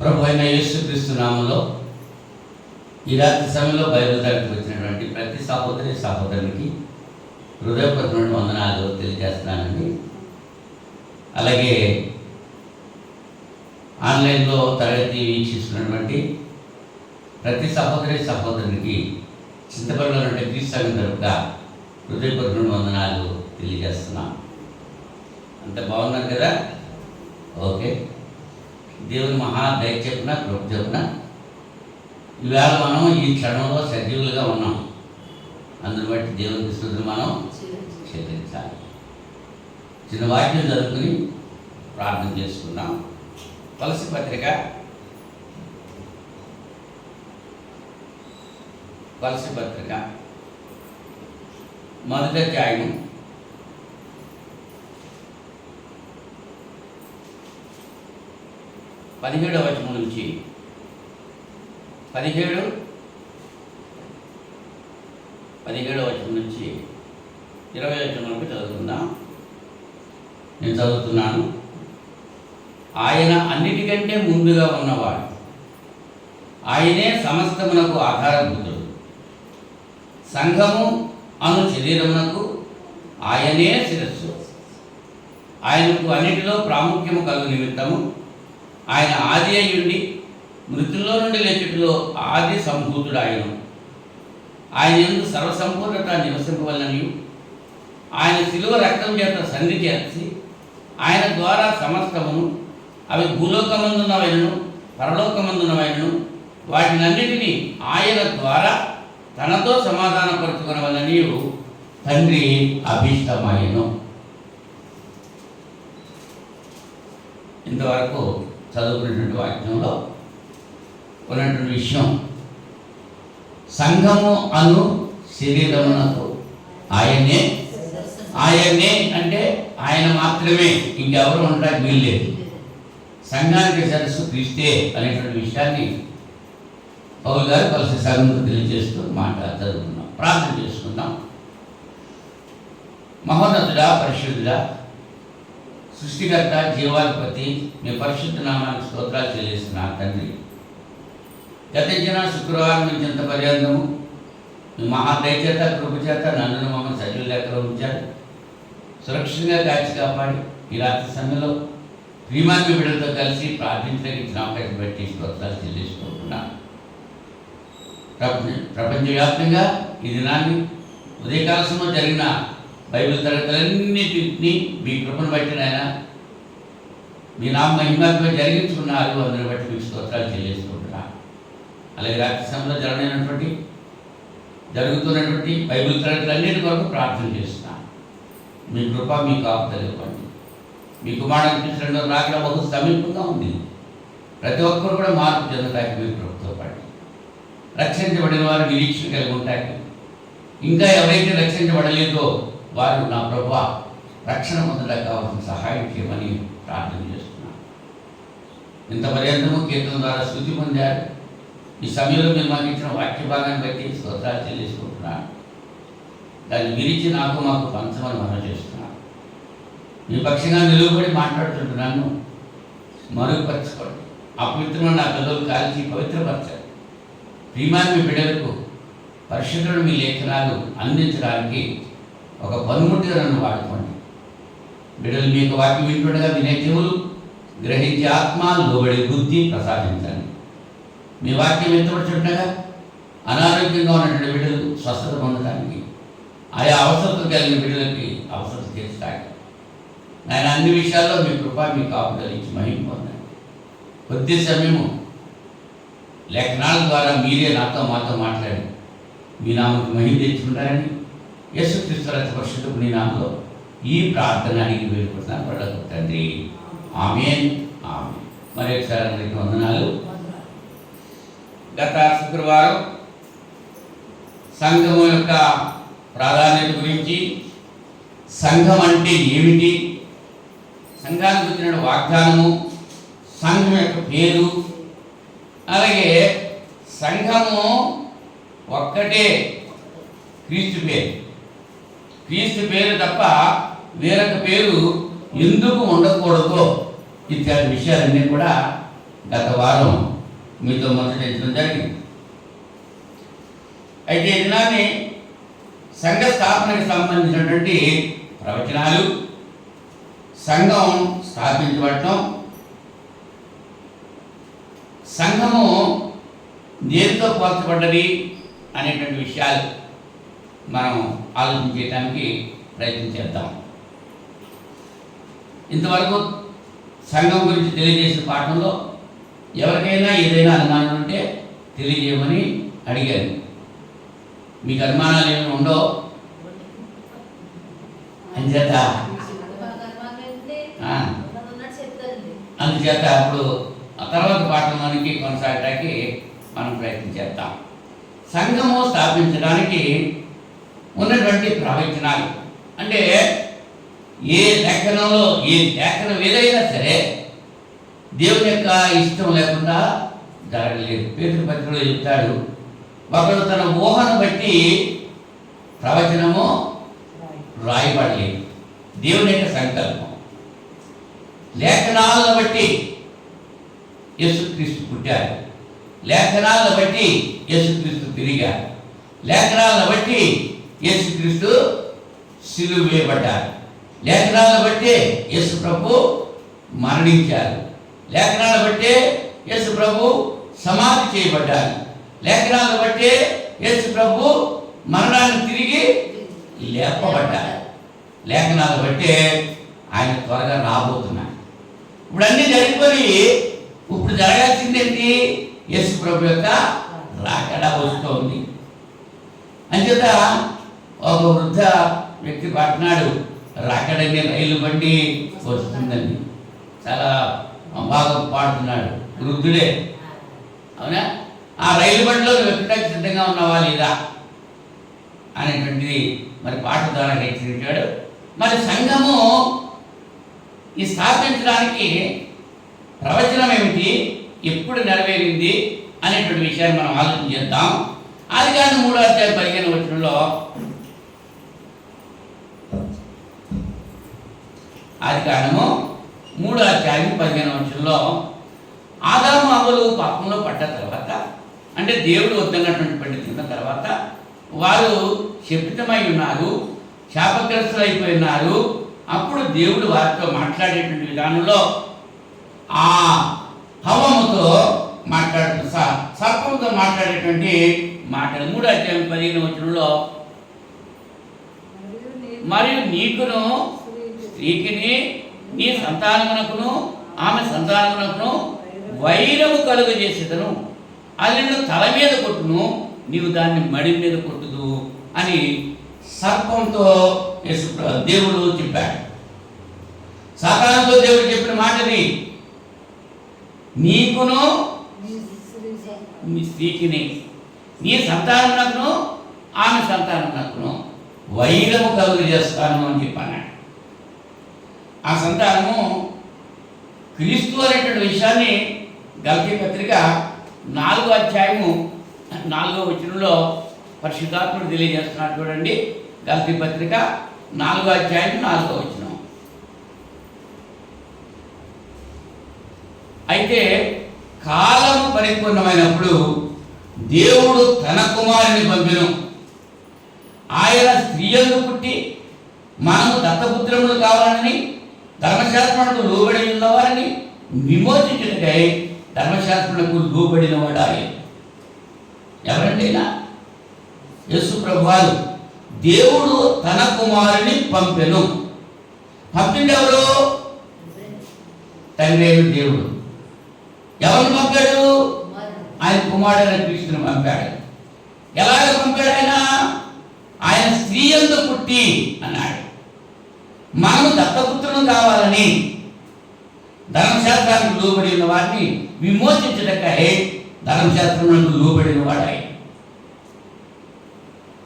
ప్రభు అయిన యేసుక్రీస్తు నామములో ఈ రాత్రి సమయంలో బైబిల్ తరగతికి వచ్చినటువంటి ప్రతి సహోదరి సహోదరునికి హృదయపూర్వకమైన వందనాలు తెలియజేస్తున్నానండి. అలాగే ఆన్లైన్లో తరగతి వీక్షిస్తున్నటువంటి ప్రతి సహోదరి సహోదరునికి చింతపల్లిలో ఉండే క్రీస్తు సంఘం తరపుగా హృదయపూర్వకమైన వందనాలు తెలియజేస్తున్నాం. అంత బాగున్నారు కదా? ఓకే. దేవుని మహాదయ చెప్పున కృప చెప్పున ఈవేళ మనం ఈ క్షణంలో సజీవులుగా ఉన్నాం. అందుని బట్టి దేవునికి స్తుతులు మనం చెల్లించాలి. చిన్న వాక్యం చదువుకుని ప్రార్థన చేసుకున్నాం. తులసి పత్రిక మొదటి అధ్యాయం 17వ వచనం నుంచి 17వ వచనం నుంచి 20వ వచనం వరకు చదువుకుందాం. నేను చదువుతున్నాను. ఆయన అన్నిటికంటే ముందుగా ఉన్నవాడు, ఆయనే సమస్తమునకు ఆధారభూతుడు. సంఘము అను శరీరమునకు ఆయనే శిరస్సు. ఆయనకు అన్నిటిలో ప్రాముఖ్యము కలుగు నిమిత్తము ఆయన ఆది అయ్యుండి మృతుల్లో నుండి లేచుటలో ఆది సంభూతుడు. ఆయన యందు సర్వసంపూర్ణత నివసింపవలననియు ఆయన శిలువ రక్తం చేత సంధి చేర్చి ఆయన ద్వారా సమస్తమును, అవి భూలోకమందున్నవైనను పరలోకమందున్నవైనను వాటినన్నిటినీ ఆయన ద్వారా తనతో సమాధానపరుచుకునవలననియు తండ్రి అభీష్టమాయెను. ఇంతవరకు చదువుకునేటువంటి వాక్యంలో ఉన్నటువంటి విషయం, సంఘము అను శరీరమునకు ఆయనే అంటే ఆయన మాత్రమే, ఇంకెవరు ఉండడానికి వీల్లేదు. సంఘానికి సరస్సు క్రీస్తే అనేటువంటి విషయాన్ని పౌలు గారు కలిసి సంఘంతో తెలియజేస్తూ చదువుకున్నాం. ప్రార్థన చేసుకుందాం. మహోన్నతుడా, పరిశుద్ధుడా, సృష్టికర్త, జీవాధిపతి, మీ పరిశుద్ధ నామానికి స్తోత్రాలు చెల్లిస్తున్నా తండ్రి. గతించిన శుక్రవారం నుంచి ఎంత పర్యంతము మీ మహాదయచేత కృపచేత నన్ను మమ్మల్ని సజీవ లెక్కలో ఉంచారు. సురక్షితంగా కాచి కాపాడి ఈ రాత్రి సమయంలో ప్రియమాత్మ బిడ్డలతో కలిసి ప్రార్థించడానికి ఇచ్చిన అవకాశం బట్టి స్తోత్రాలు చెల్లించుకుంటున్నాను. ప్రపంచవ్యాప్తంగా ఈ దినాన్ని ఉదయకాల సమయంలో జరిగిన బైబిల్ తరగతులన్నిటినీ మీ కృపను బట్టి నాయన మీ నామ మహిమాత్మ జరిగించుకున్నారు. అందరిని బట్టి మీకు స్తోత్రాలు చెల్లిస్తుంటున్నా. అలాగే రాత్రి సమయంలో జరుగుతున్నటువంటి బైబిల్ తరగతులన్నిటి కొరకు ప్రార్థన చేస్తున్నాను. మీ కృప మీ కాపుదలు ఇవ్వండి. మీ కుమారుడు కృష్ణుడు రాకడ బహు సమీపంగా ఉంది. ప్రతి ఒక్కరు కూడా మార్పు చెందడానికి మీ కృపతో పాటు రక్షించబడిన వారు నిరీక్షణ కలిగి ఉంటాయి. ఇంకా ఎవరైతే రక్షించబడలేదో వారు నా ప్రభువా రక్షణ పొందడానికి కావాల్సిన సహాయం చేయమని ప్రార్థన చేస్తున్నాను. ఇంత పర్యంతము కీర్తన ద్వారా స్తుతి పొందారు. ఈ సమయంలో మీరు మాకు ఇచ్చిన వాక్య భాగాన్ని బట్టి స్తోత్రాలు చెల్లించుకుంటున్నాను. దాన్ని విరిచి మాకు పంచమని మనం చేస్తున్నాను. మీ పక్షంగా నిలువబడి మాట్లాడుతుంటున్నాను. మరుగుపరచుకోండి. అపవిత్రమైన నా పిల్లలు కాల్చి పవిత్రపరచాలి. ప్రియమైన మీ బిడ్డలకు పరిశుద్ధుడు మీ లేఖనాలు అందించడానికి ఒక పనిముట్టుగా నన్ను వాడుకోండి. బిడ్డలు మీకు వాక్యం వింటుండగా వినే చెవులు, గ్రహించే ఆత్మ, లోబడి బుద్ధి ప్రసాదించండి. మీ వాక్యం ఎత్తబడుతుండగా అనారోగ్యంగా ఉన్నటువంటి బిడ్డలు స్వస్థత పొందడానికి, ఆయా అవసరత కలిగిన బిడ్డలకి అవసరత తీర్చడానికి ఆయన అన్ని విషయాల్లో మీ కృప మీ కాపుదలు ఇచ్చి మహిమ పొందండి. కొద్ది సమయము లేఖనాల ద్వారా మీరే మాతో మాట్లాడి మీ నామకు మహిమ తెచ్చుకుంటారని యేసుక్రీస్తు పరిశుద్ధ నీ నామములో ఈ ప్రార్థన అడిగి వేడుకుంటున్నాను పడకు తండ్రి. ఆమేన్. మరి ఒకసారి అందరికీ వందనాలు. గత శుక్రవారం సంఘము యొక్క ప్రాధాన్యత గురించి, సంఘం అంటే ఏమిటి, సంఘానికి వచ్చిన వాగ్దానము, సంఘం యొక్క పేరు, అలాగే సంఘము ఒక్కటే క్రీస్తు పేరు తప్ప వేరొక పేరు ఎందుకు ఉండకూడదో ఇత్యాది విషయాలన్నీ కూడా గత వారం మీతో ముచ్చటించడం జరిగింది. అయితే ఈ దినాన్ని సంఘ స్థాపనకు సంబంధించినటువంటి ప్రవచనాలు, సంఘం స్థాపించబడటం, సంఘము దేనితో పోల్చబడ్డది అనేటువంటి విషయాలు మనం ఆలోచన చేయడానికి ప్రయత్నం చేద్దాం. ఇంతవరకు సంఘం గురించి తెలియజేసిన పాఠంలో ఎవరికైనా ఏదైనా అనుమానం ఉంటే తెలియజేయమని అడిగాను. మీకు అనుమానాలు ఏమైనా ఉండో అంచేత అందుచేత అప్పుడు ఆ తర్వాత పాఠంలోనికి కొనసాగడానికి మనం ప్రయత్నం చేద్దాం. సంఘము స్థాపించడానికి ఉన్నటువంటి ప్రవచనాలు అంటే ఏ లేఖనంలో ఏ లేఖనం ఏదైనా సరే దేవుని యొక్క ఇష్టం లేకుండా జరగలేదు. పేతురు పత్రికలో చెప్తాడు, ఒకడు తన ఊహను బట్టి ప్రవచనము రాయబడలేదు. దేవుని యొక్క సంకల్పం. లేఖనాలను బట్టి యేసుక్రీస్తు పుట్టారు, లేఖనాలను బట్టి యేసుక్రీస్తు తిరిగారు, లేఖనాలను బట్టి యేసుక్రీస్తు సిలువ వేయబడ్డారు, లేఖనాలను బట్టి యేసు ప్రభు మరణించారు, లేఖనాలను బట్టి యేసు ప్రభు సమాధి చేయబడ్డారు, లేఖనాలను బట్టి యేసు ప్రభు మరణాన్ని తిరిగి లేపబడ్డారు, లేఖనాలు బట్టి ఆయన త్వరగా రాబోతున్నారు. ఇప్పుడు అన్నీ జరిగిపోయి ఇప్పుడు జరగాల్సిందేంటి? యేసు ప్రభు యొక్క రాకడ వస్తోంది. అంచేత ఒక వృద్ధ వ్యక్తి పాడుతున్నాడు, రాకడనే రైలు బండి వస్తుందని. చాలా బాగా పాడుతున్నాడు, వృద్ధుడే. అవునా? ఆ రైలు బండిలో వ్యక్తికి సిద్ధంగా ఉన్నావా లేదా అనేటువంటిది మరి పాట ద్వారా హెచ్చరించాడు. మరి సంఘము ఈ స్థాపించడానికి ప్రవచనం ఏమిటి, ఎప్పుడు నెరవేరింది అనేటువంటి విషయాన్ని మనం ఆలోచన చేద్దాం. ఆదికాండం 3:15 ఆదికాండము 3:15 ఆదాము అవ్వలు పాపంలో పడ్డ తర్వాత, అంటే దేవుడు వద్దన్నటువంటి పండి తిన్న తర్వాత వారు శపితమై ఉన్నారు, శాపగ్రస్తులైపోయి ఉన్నారు. అప్పుడు దేవుడు వారితో మాట్లాడేటువంటి విధానంలో ఆ హవముతో మాట్లాడుతూ సర్పంతో మాట్లాడేటువంటి మాటలు 3:15 మరియు నీకును స్త్రీకిని నీ సంతానమునకును ఆమె సంతానమునకును వైరము కలుగజేసేదను, అది నిన్ను తల మీద కొట్టును, నీవు దాన్ని మడి మీద కొట్టుదు అని సర్పంతో దేవుడు చెప్పాడు. సాతానుతో దేవుడు చెప్పిన మాటది, నీకును నీ స్త్రీకిని నీ సంతానమునకును ఆమె సంతానమునకును వైరము కలుగజేస్తాను అని చెప్పాను. ఆ సంతానము క్రీస్తు అనేటువంటి విషయాన్ని గలతీ పత్రిక 4:4 పరిశుద్ధాత్ముడు తెలియజేస్తున్నాడు. చూడండి, గలతీ పత్రిక 4:4. అయితే కాలము పరిపూర్ణమైనప్పుడు దేవుడు తన కుమారుని పంపెను, ఆయన స్త్రీయందు పుట్టి మనము దత్తపుత్రములు కావాలని ధర్మశాస్త్రములకు లోబడి ఉన్నవారిని విమోచించుటకై ధర్మశాస్త్రములకు లోబడిన వాడు ఆయన. ఎవరంటైనా యేసు ప్రభువారు దేవుడు తన కుమారుని పంపెను. పంపింది ఎవరు? తండ్రి అయిన దేవుడు. ఎవరిని పంపాడు? ఆయన కుమారుడైన క్రీస్తుని పంపాడు. ఎలాగ పంపాడు ఆయన? ఆయన స్త్రీ యందు పుట్టి అన్నాడు. మనము దత్తపుత్రులను కావాలని ధర్మశాస్త్రానికి లోబడి ఉన్న వారిని విమోచించటకై ధర్మశాస్త్రములకు లోబడిన వాడు ఆయన.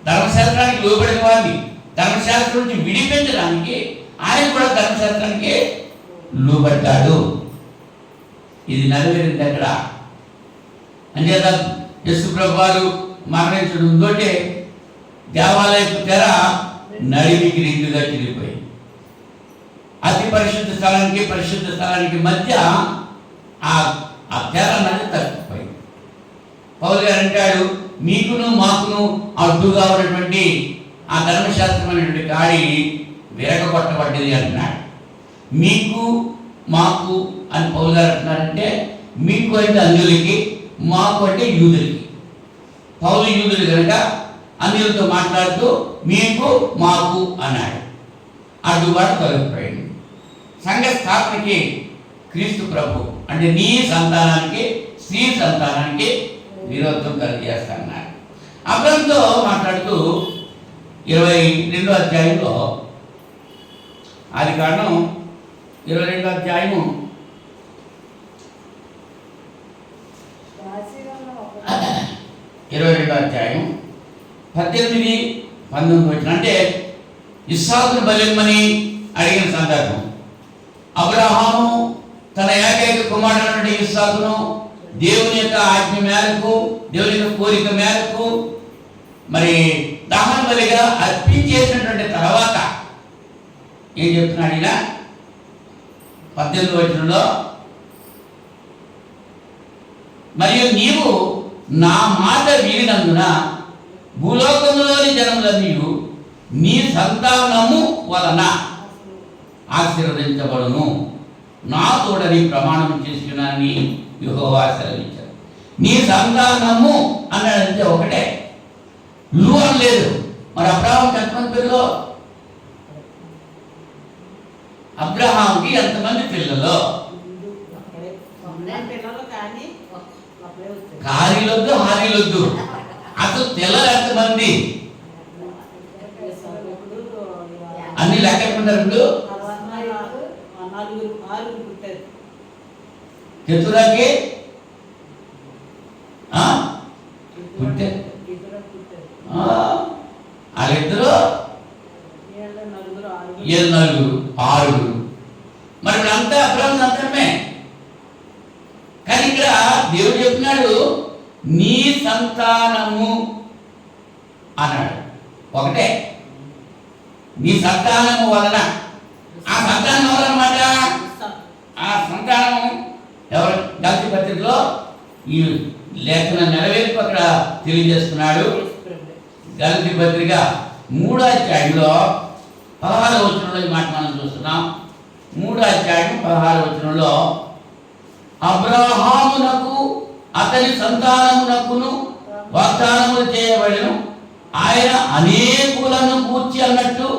ధర్మశాస్త్రానికి లోబడిన వారిని ధర్మశాస్త్రం నుంచి విడిపించడానికి ఆయన కూడా ధర్మశాస్త్రానికి లోబడ్డాడు. ఇది నెరవేరింది అక్కడ. అంచేత యేసు ప్రభు వారు మరణించడంతో దేవాలయపు తెర నడిమికి రెండుగా చిరిగిపోయింది. అతి పరిశుద్ధ స్థలానికి పరిశుద్ధ స్థలానికి మధ్య ఆ ఆ తెర అన్నది తప్పిపోయింది. పౌలు గారు అంటాడు, మీకును మాకును అడ్డుగా ఉన్నటువంటి ఆ ధర్మశాస్త్రమైనటువంటి గాడి విరగొట్టబడ్డది అంటున్నాడు. మీకు మాకు అని పౌలు గారు అంటున్నారంటే, మీకు అంటే అన్యులకి, మాకు అంటే యూదులకి. పౌలు యూదులు కనుక అన్యులతో మాట్లాడుతూ మీకు మాకు అన్నాడు. అడ్డుబాటు తొలగిపోయింది. సంఘ స్థాపనకి క్రీస్తు ప్రభు అంటే నీ సంతానానికి, స్త్రీ సంతానానికి విరోధం కలిగజేస్తున్నారు. అబ్రహాముతో మాట్లాడుతూ 22వ అధ్యాయంలో, ఆదికాండం 22వ అధ్యాయము 22వ అధ్యాయం 18-19 వచ్చిన అంటే ఇస్సాకును బలిమ్మని అడిగిన సందర్భం. అబ్రహాము తన ఏకైక కుమారుడైన ఇస్సాకును దేవుని యొక్క ఆజ్ఞ మేరకు, దేవుని యొక్క కోరిక మేరకు మరి దహన బలిగా అర్పించేసినటువంటి తర్వాత ఏం చెప్తున్నాడు ఇలా 18వ వచనంలో, మరియు నీవు నా మాట వినినందున భూలోకములోని జనములన్నీ నీ సంతానము వలన ఆశీర్వదించబడును, నా తోడని ప్రమాణం చేసుకున్నానని యెహోవా సెలవిచ్చాడు. నీ సంతానము అన్నాడంటే ఒకటే, లు అని లేదు. మరి అబ్రహాంకి ఎంతమంది పిల్లలు? అబ్రహాంకి ఎంతమంది పిల్లలు? కారీలొద్దు, హారీలొద్దు, అసలు పిల్లలు ఎంతమంది అన్ని లెక్కకుంటారు. చతురాకి పుట్టారు వాళ్ళిద్దరు 7 6. మరి ఇప్పుడంతా అబ్రహాము సంతానమే. కానీ ఇక్కడ దేవుడు చెప్తున్నాడు నీ సంతానము అన్నాడు. ఒకటే, నీ సంతానము వలన. ఆ సంతానం ఎవరన్నమాట? ఆ సంతానం ఎవరు? గలతీ పత్రికలో ఈ లేఖన నెరవేర్పు అక్కడ తెలియజేస్తున్నాడు. గలతీ పత్రిక 3వ అధ్యాయంలో 16వ వచనంలో ఈ మాట మనం చూస్తున్నాం. 3వ అధ్యాయం 16వ వచనంలో, అబ్రహామునకు అతని సంతానమునకును వాగ్దానములు చేయబడెను, ఆయన అనేకులను గూర్చి అన్నట్టు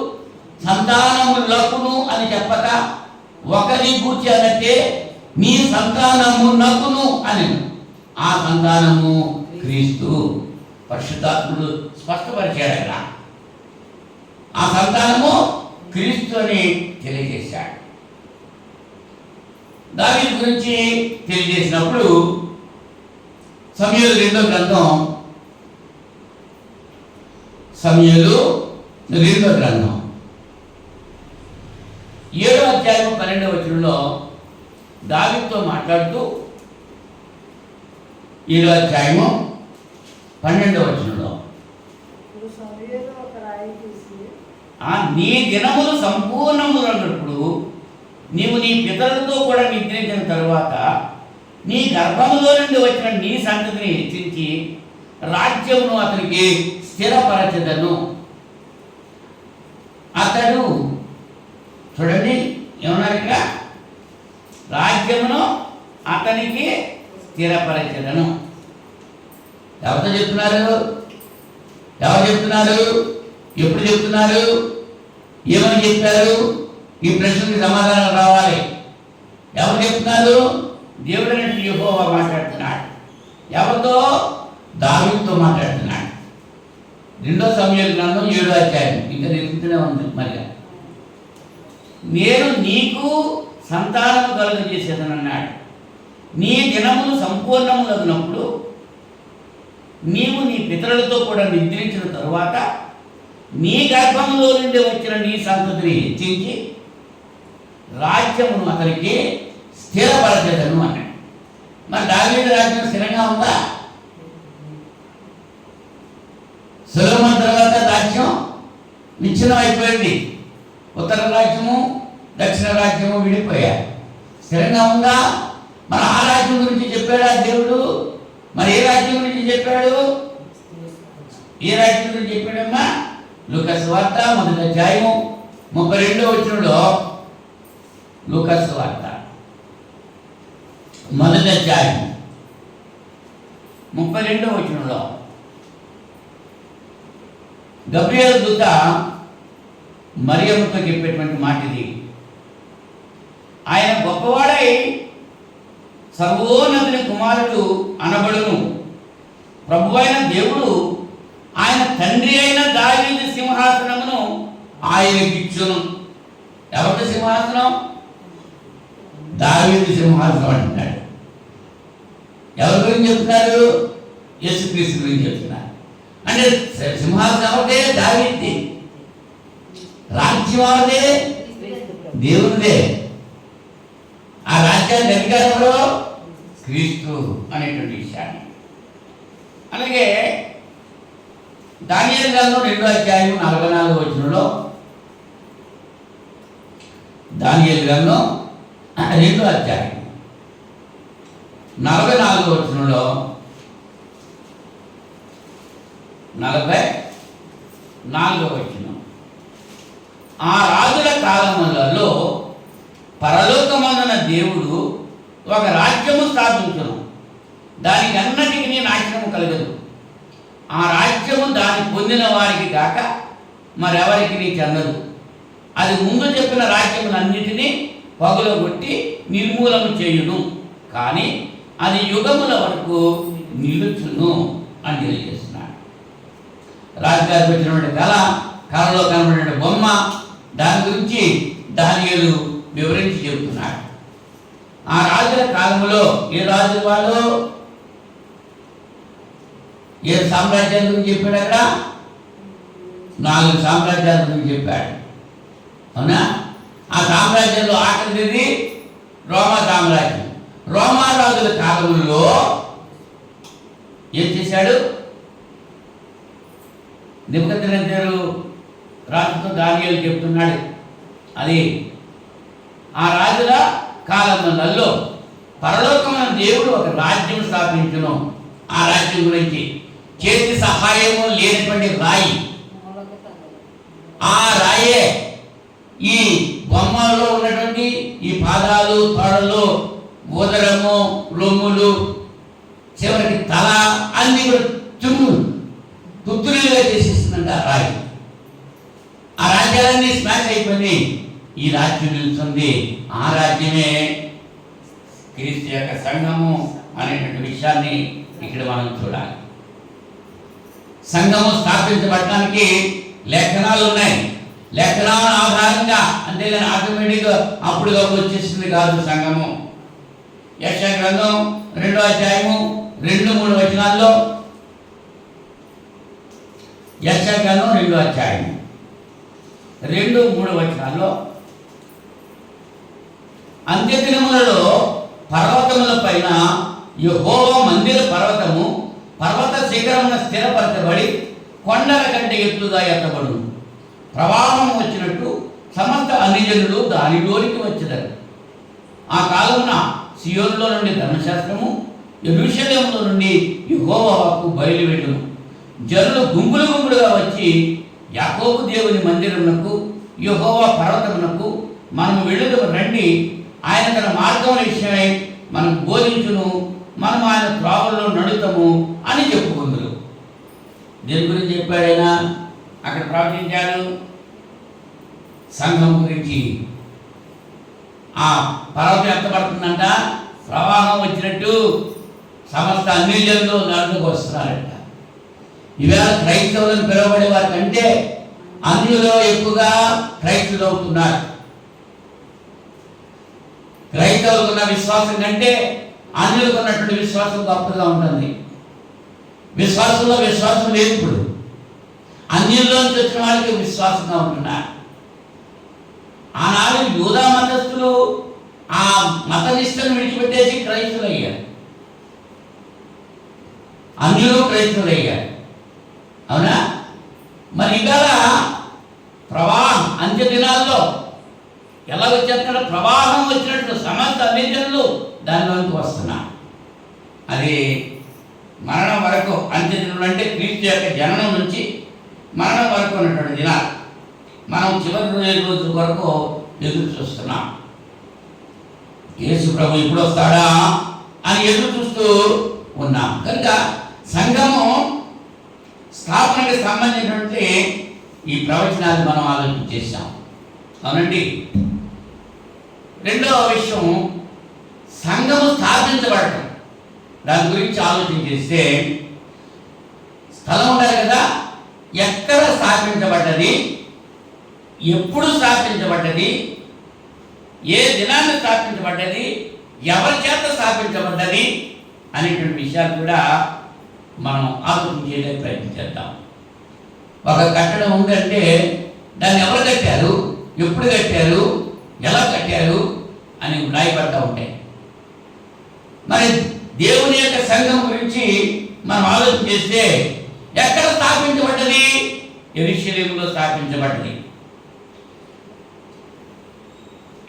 సంతానములకును అని చెప్పక ఒకరి గూర్చి అన్నట్టే నీ సంతానమునకును అని. ఆ సంతానము క్రీస్తు. పరిశుద్ధాత్ముడు స్పష్టపరిచాడు అక్కడ. ఆ సంతానము క్రీస్తు అని తెలియజేశాడు. దావీదు గురించి తెలియజేసినప్పుడు సమూయేలు 2వ గ్రంథం, సమూయేలు 2వ గ్రంథం 7వ అధ్యాయం 12వ వచనంలో దావీదుతో మాట్లాడుతూ 7వ అధ్యాయము 12వ వచనంలో, నీ దినములు సంపూర్ణములు అన్నప్పుడు నీవు నీ పితరులతో కూడా నిద్రించిన తరువాత నీ గర్భములో నుండి వచ్చిన నీ సంతతిని హెచ్చించి రాజ్యమును అతనికి స్థిరపరచదను. అతడు చూడండి ఏమన్నారు ఇక్కడ, రాజ్యమును అతనికి స్థిరపరచదను. ఎవరితో చెప్తున్నారు? ఎవరు చెప్తున్నారు? ఎప్పుడు చెప్తున్నారు? ఏమని చెప్పారు? ఈ ప్రశ్నకి సమాధానం రావాలి. ఎవరు చెప్తున్నారు? దేవుడు యెహోవా మాట్లాడుతున్నాడు. ఎవరితో? దావీదుతో మాట్లాడుతున్నాడు. 2వ సమూయేలు గ్రంథం 7వ అధ్యాయం ఇంకా నిలుస్తూనే ఉంది. మరి నేను నీకు సంతానము కలుగజేసేదనన్నాడు. నీ దినములు సంపూర్ణములగినప్పుడు నీవు నీ పితరులతో కూడా నిద్రించిన తరువాత నీ గర్భంలో నుండి వచ్చిన నీ సంతతిని హెచ్చించి రాజ్యమును అతనికి స్థిరపరచదను అన్నాడు. మరి దావీదు రాజ్యం స్థిరంగా ఉందా? సొలొమోను తర్వాత రాజ్యం విచ్ఛిన్నం అయిపోయింది. ఉత్తర రాజ్యము, దక్షిణ రాజ్యము విడిపోయారు. స్థిరంగా ఉందా? మరి ఆ రాజ్యం గురించి చెప్పాడా దేవుడు? మరి ఏ రాజ్యం గురించి చెప్పాడు? ఏ రాజ్యం గురించి చెప్పాడమ్మా? లూకా సువార్త 1వ అధ్యాయము 32వ వచనంలో, లూకా సువార్త 1వ అధ్యాయం 32వ వచనంలో గబ్రియేలు దూత మరియమ్మతో చెప్పేటువంటి మాట ఇది. ఆయన గొప్పవాడై సర్వోన్నతుని కుమారుడు అనబడును. ప్రభువైన దేవుడు ఆయన తండ్రి అయిన దావీదు సింహాసనమును ఆయనకిచ్చును. ఎవరి సింహాసనం? దావీదు సింహాసనం అంటున్నాడు. ఎవరి గురించి చెప్తున్నారు? యేసుక్రీస్తు గురించి చెప్తున్నారు. అంటే సింహాసనం ఎవరిదే? దావీదుదే. రాజ్యం ఎవరిదే? దేవునిదే. ఆ రాజ్యానికి అధికారం ఎవరు? క్రీస్తు అనేటువంటి విషయాన్ని. అలాగే దానియేలు గ్రంథం 2వ అధ్యాయం 44వ వచనంలో, దానియేలు గ్రంథం 2వ అధ్యాయం 44వ వచనంలో, 44వ వచనం, ఆ రాజుల కాలములలో పరలోకమందున దేవుడు ఒక రాజ్యము స్థాపించును, దానికి అన్నిటికీ నాశనము కలగదు. ఆ రాజ్యము దాన్ని పొందిన వారికి కాక మరెవరికి చెందదు. అది ముందు చెప్పిన రాజ్యములన్నిటినీ పగులగొట్టి నిర్మూలన చేయును, కానీ అది యుగముల వరకు నిలుచును అని తెలియజేస్తున్నాడు. రాజుగారికి వచ్చినటువంటి కళలో కనబడిన బొమ్మ, దాని గురించి దానియేలు వివరించి చెబుతున్నాడు. ఆ రాజుల కాలంలో ఏ రాజు వాళ్ళు? 7 సామ్రాజ్యాల గురించి చెప్పాడు. అక్కడ 4 సామ్రాజ్యాల గురించి చెప్పాడు. అవునా? ఆ సామ్రాజ్యంలో ఆఖరిది రోమా సామ్రాజ్యం. రోమా రాజుల కాలంలో ఏం చేశాడు? నెబుకద్నెజరు రాజుతో దానియేలు చెప్తున్నాడు. అది ఆ రాజుల కాలములలో పరలోకమైన దేవుడు ఒక రాజ్యం స్థాపించును. ఆ రాజ్యం గురించి చేతి సహాయము లేనటువంటి రాయి, ఆ రాయే ఈ బొమ్మలో ఉన్నటువంటి ఈ పాదాలు, తోడలు, ఉదరము, రొమ్ములు, చివరికి తల అన్ని కూడా తుత్తులుగా చేసేస్తుందంట ఆ రాయి. ఆ రాజ్యాలన్నీ స్మాష్ అయిపోయి ఈ రాజ్యం నిలుస్తుంది. ఆ రాజ్యమే క్రీస్తు యొక్క సంఘము అనేటువంటి విషయాన్ని ఇక్కడ మనం చూడాలి. సంఘము స్థాపించబడటానికి లేఖనాలు ఉన్నాయి. లేఖనాల ఆధారంగా, అంతేగాని ఆటోమేటిక్గా అప్పుడుగా వచ్చేసింది కాదు సంఘము. యెషయా గ్రంథం 2వ అధ్యాయము 2-3 వచనాల్లో, యెషయా గ్రంథం 2వ అధ్యాయం 2-3 వచనాల్లో, అంత్యదినములలో పర్వతముల పైన యెహోవా మందిర పర్వతము పర్వత శిఖరమున స్థిరపరచబడి కొండల కంటే ఎత్తుగా ఎత్తబడును. ప్రవాహం వచ్చినట్టు సమస్త అన్యజనులు దానిలోనికి వచ్చేదారు. ఆ కాలమున సియోనులో నుండి ధర్మశాస్త్రము, యెరూషలేములో నుండి యెహోవా వాక్కు బయలువెళ్ళును. జనులు గుంపులు గుంపులుగా వచ్చి యాకోబు దేవుని మందిరమునకు, యెహోవా పర్వతమునకు మనము వెళ్ళుదము రండి, ఆయన తన మార్గం విషయమై మనం బోధించును, మనం ఆయన త్రోవల్లో నడుతాము అని చెప్పుకుందరు. దేని గురించి చెప్పాడైనా? అక్కడ ప్రవచించాడు సంఘం గురించి. ఆ పర్వతం ఎత్తబడుతుందంట, ప్రవాహం వచ్చినట్టు సమస్త అన్ని జనులు నడుముకు వస్తున్నారంట. ఈవేళ క్రైస్తవులను పిలువబడే వారి కంటే అన్యులో ఎక్కువగా క్రైస్తవులు అవుతున్నారు. క్రైస్తవులకు ఉన్న విశ్వాసం కంటే అన్యులకు ఉన్నటువంటి విశ్వాసం గొప్పగా ఉంటుంది. విశ్వాసంలో విశ్వాసం లేదు. ఇప్పుడు అన్యుల్లోంచి వచ్చిన వాళ్ళకి విశ్వాసంగా ఉంటున్నారు. ఆనాడు యూదా మతస్థులు ఆ మత నిష్టను విడిచిపెట్టేసి క్రైస్తవులు అయ్యారు. అన్యులు క్రైస్తవులు అయ్యారు. అవునా? మరి ఇవాళ ప్రవాహం అంత్య దినాల్లో ఎలా వచ్చేస్తున్నాడు? ప్రవాహం వచ్చినట్లు సమస్త అన్యజనులు దాని దానిలోకి వస్తున్నాం. అది మరణం వరకు, అంత్యదినం అంటే క్రీస్తు యొక్క జననం నుంచి మరణం వరకు ఉన్నటువంటి దినాలు. మనం చివరి రోజు వరకు ఎదురు చూస్తున్నాం. యేసు ప్రభు ఇప్పుడు వస్తాడా అని ఎదురు చూస్తూ ఉన్నాం. కనుక సంఘము స్థాపనకి సంబంధించినటువంటి ఈ ప్రవచనాలు మనం ఆలోచన చేశాం. అవునండి. రెండవ విషయం, సంఘము స్థాపించబడటం. దాని గురించి ఆలోచన చేస్తే స్థలం ఉండాలి కదా. ఎక్కడ స్థాపించబడ్డది, ఎప్పుడు స్థాపించబడ్డది, ఏ దినాన్ని స్థాపించబడ్డది, ఎవరి చేత స్థాపించబడ్డది అనేటువంటి విషయాలు కూడా మనం ఆలోచన చేయడానికి ప్రయత్నించేద్దాం. ఒక కట్టడం ఉందంటే దాన్ని ఎవరు కట్టారు, ఎప్పుడు కట్టారు, ఎలా కట్టారు అని రాయబడతా ఉంటాయి. మరి దేవుని యొక్క సంఘం గురించి మనం ఆలోచన చేస్తే ఎక్కడ స్థాపించబడ్డది? యెరూషలేములో స్థాపించబడ్డది.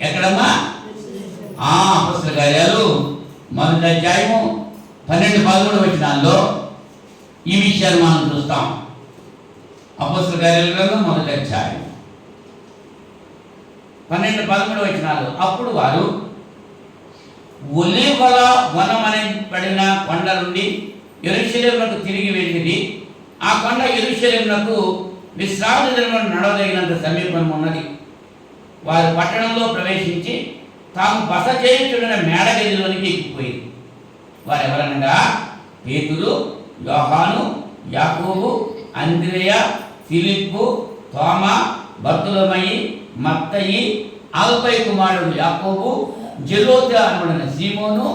ఎక్కడమ్మా? అపొస్తలుల కార్యాలు 1వ అధ్యాయము 12-13 వచనాల్లో ఈ విషయాన్ని మనం చూస్తాం. అపొస్తలుల కార్యాల గ్రంథం 1వ అధ్యాయం 12-13 వచనాలు. అప్పుడు వారు ఒలీవల వనం అనబడిన కొండ నుండి యెరూషలేమునకు తిరిగి వెళ్ళింది. ఆ కొండ యెరూషలేమునకు విశ్రాంతి దినమున నడవదగినంత సమీపం ఉన్నది. వారు పట్టణంలో ప్రవేశించి తాము బస చేయుచున్న మేడగదిలోనికి ఎక్కిపోయింది. వారు ఎవరనగా పేతురు, యోహాను, యాకోబు, అంద్రెయ, ఫిలిప్పు, తోమా, బర్తులమయి, మత్తయి, ఆల్ఫై కుమారుడు యాకోబు, జెలోత అనబడిన సీమోను,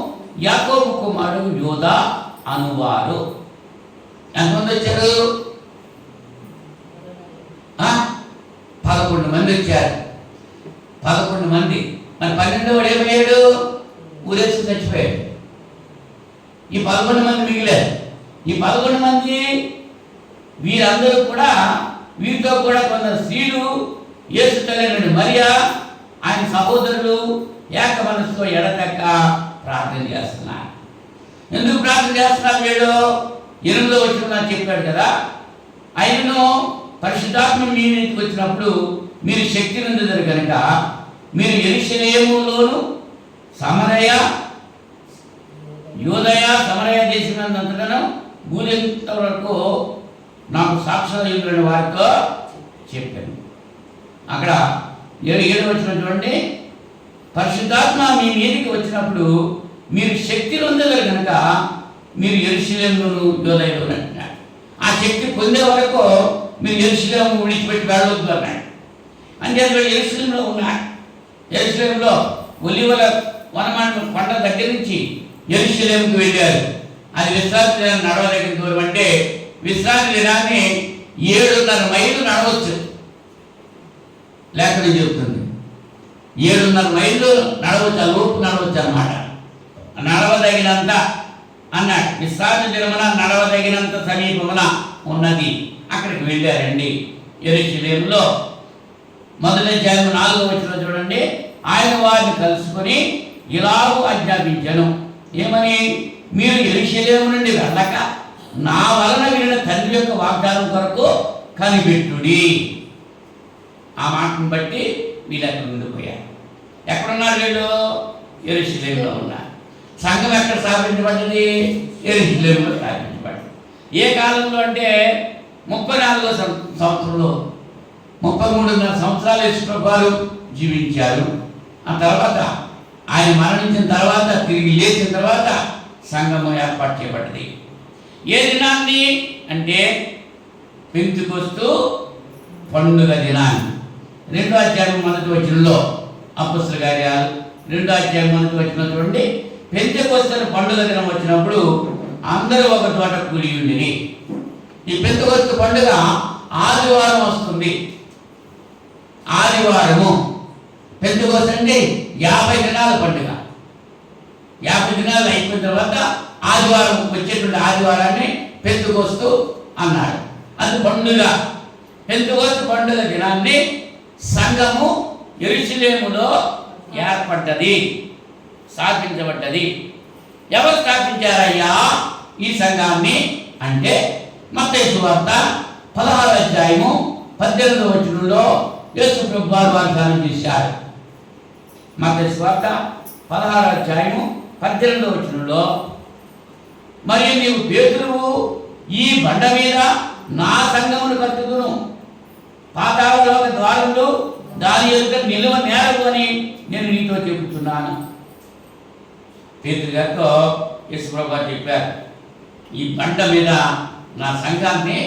యాకోబు కుమారుడు యోదా అనువారు. ఎంతమంది వచ్చారు? 11 మంది వచ్చారు. 11 మంది. మరి 12వ వాడు ఏమయ్యాడు? ఊరేసి చచ్చిపోయాడు. ఈ 11 మంది మిగిలారు. ఈ 11 మంది వీరందరూ కూడా, వీరితో కూడా కొందరు స్త్రీలు, యేసు తల్లి మరియా, ఆయన సహోదరులు ఏక మనసుతో ఎడతెక్క ప్రార్థన చేస్తున్నారు. ఎందుకు ప్రార్థన చేస్తున్నారు? వీళ్ళు 8వ వచనంలో చెప్పాడు కదా, ఆయనను పరిశుద్ధాత్మ మీ మీదకి వచ్చినప్పుడు మీరు శక్తి నొందుతారు కనుక మీరు యెరూషలేములోను సమరయ, యూదయ, సమరయ దేశమంతటను భూమింత వరకు నాకు సాక్షాత్కరించిన వారితో చెప్పాను. అక్కడ 7వ వచనం చూడండి, పరిశుద్ధాత్మ మీ మీదకి వచ్చినప్పుడు మీరు శక్తి నొందగలరు కనుక మీరు యెరూషలేములోను యూదయలోను అంటున్నాడు. ఆ శక్తి పొందే వరకు మీరు యెరూషలేము విడిచిపెట్టి వెళ్ళవద్దు అన్నాడు. అంటే యెరూషలేములో ఉన్నాడు. యెరూషలేములో ఒలీవల వనమాన కొండ దగ్గర నుంచి యెరూషలేముకి వెళ్ళారు. అది విశ్రాంతి దినాన్ని నడవదగిన దూరం. అంటే విశ్రాంతి దినాన్ని 7.5 మైళ్ళు నడవచ్చు. లేఖనం చెబుతుంది 7.5 మైళ్ళు నడవచ్చు, ఆ లోపు నడవచ్చు అన్నమాట. నడవదగినంత అన్నాడు. విశ్రాంతి దినమున నడవదగినంత సమీపమున ఉన్నది. అక్కడికి వెళ్ళారండి. యెరూషలేములో 1వ అధ్యాయం 4వ వచనం చూడండి, ఆయన వారిని కలుసుకొని ఇలాగూ ఆజ్ఞాపించాను. ఏమని? మీరు యెరూషలేము నుండి వెళ్ళక నా వలన వినిన తండ్రి యొక్క వాగ్దానం కొరకు కనిపెట్టుడి. ఆ మాటను బట్టి వీళ్ళు అక్కడ ఉండిపోయారు. ఎక్కడున్నారు వీళ్ళు? యెరూషలేములో ఉన్నారు. సంఘం ఎక్కడ స్థాపించబడ్డది? యెరూషలేములో స్థాపించబడ్డది. ఏ కాలంలో అంటే 34వ సంవత్సరంలో 33.5 సంవత్సరాలు యేసు ప్రభువారు జీవించారు. ఆ తర్వాత ఆయన మరణించిన తర్వాత, తిరిగి లేచిన తర్వాత సంఘము ఏర్పాటు చేయబడ్డది. ఏ దినాన్ని అంటే పెంతెకొస్తు పండుగ దినాన్ని. 2వ అధ్యాయం 1వ వచనంలో, అపొస్తలుల కార్యాలు 2వ అధ్యాయం 1వ వచనం చూడండి, పెంతెకొస్తు పండుగ దినం వచ్చినప్పుడు అందరూ ఒక చోట కూడి ఉండిరి. ఈ పెంతెకొస్తు పండుగ ఆదివారం వస్తుంది. ఆదివారము పెంతెకొస్తు అంటే 50 దినాల పండుగ. 50 దినాలు అయిపోయిన తర్వాత ఆదివారం వచ్చేటువంటి ఆదివారాన్ని పెంతెకొస్తు అన్నాడు. అది పండుగ. పెంతెకొస్తు పండుగ దినాన్ని సంఘము యెరూషలేములో ఏర్పడ్డది. స్థాపించబడ్డది. ఎవరు స్థాపించారయ్యా ఈ సంఘాన్ని అంటే మత్తయి సువార్త 16వ అధ్యాయము 18వ వచనంలో యేసు ప్రభువు వారు వాగ్దానం చేశారు. మత్తయి సువార్త 16వ అధ్యాయము 18వ వచనంలో, మరియు నీవు పేతురువు, ఈ బండ మీద నా సంఘమును కట్టుదును, పాతాళలోక ద్వారములు దాని ఎదుట నిలువ నేరవు అని నేను నీతో చెబుతున్నాను. పేతురు గారితో యేసు ప్రభువు చెప్పారు, ఈ బండ మీద నా సంఘాన్ని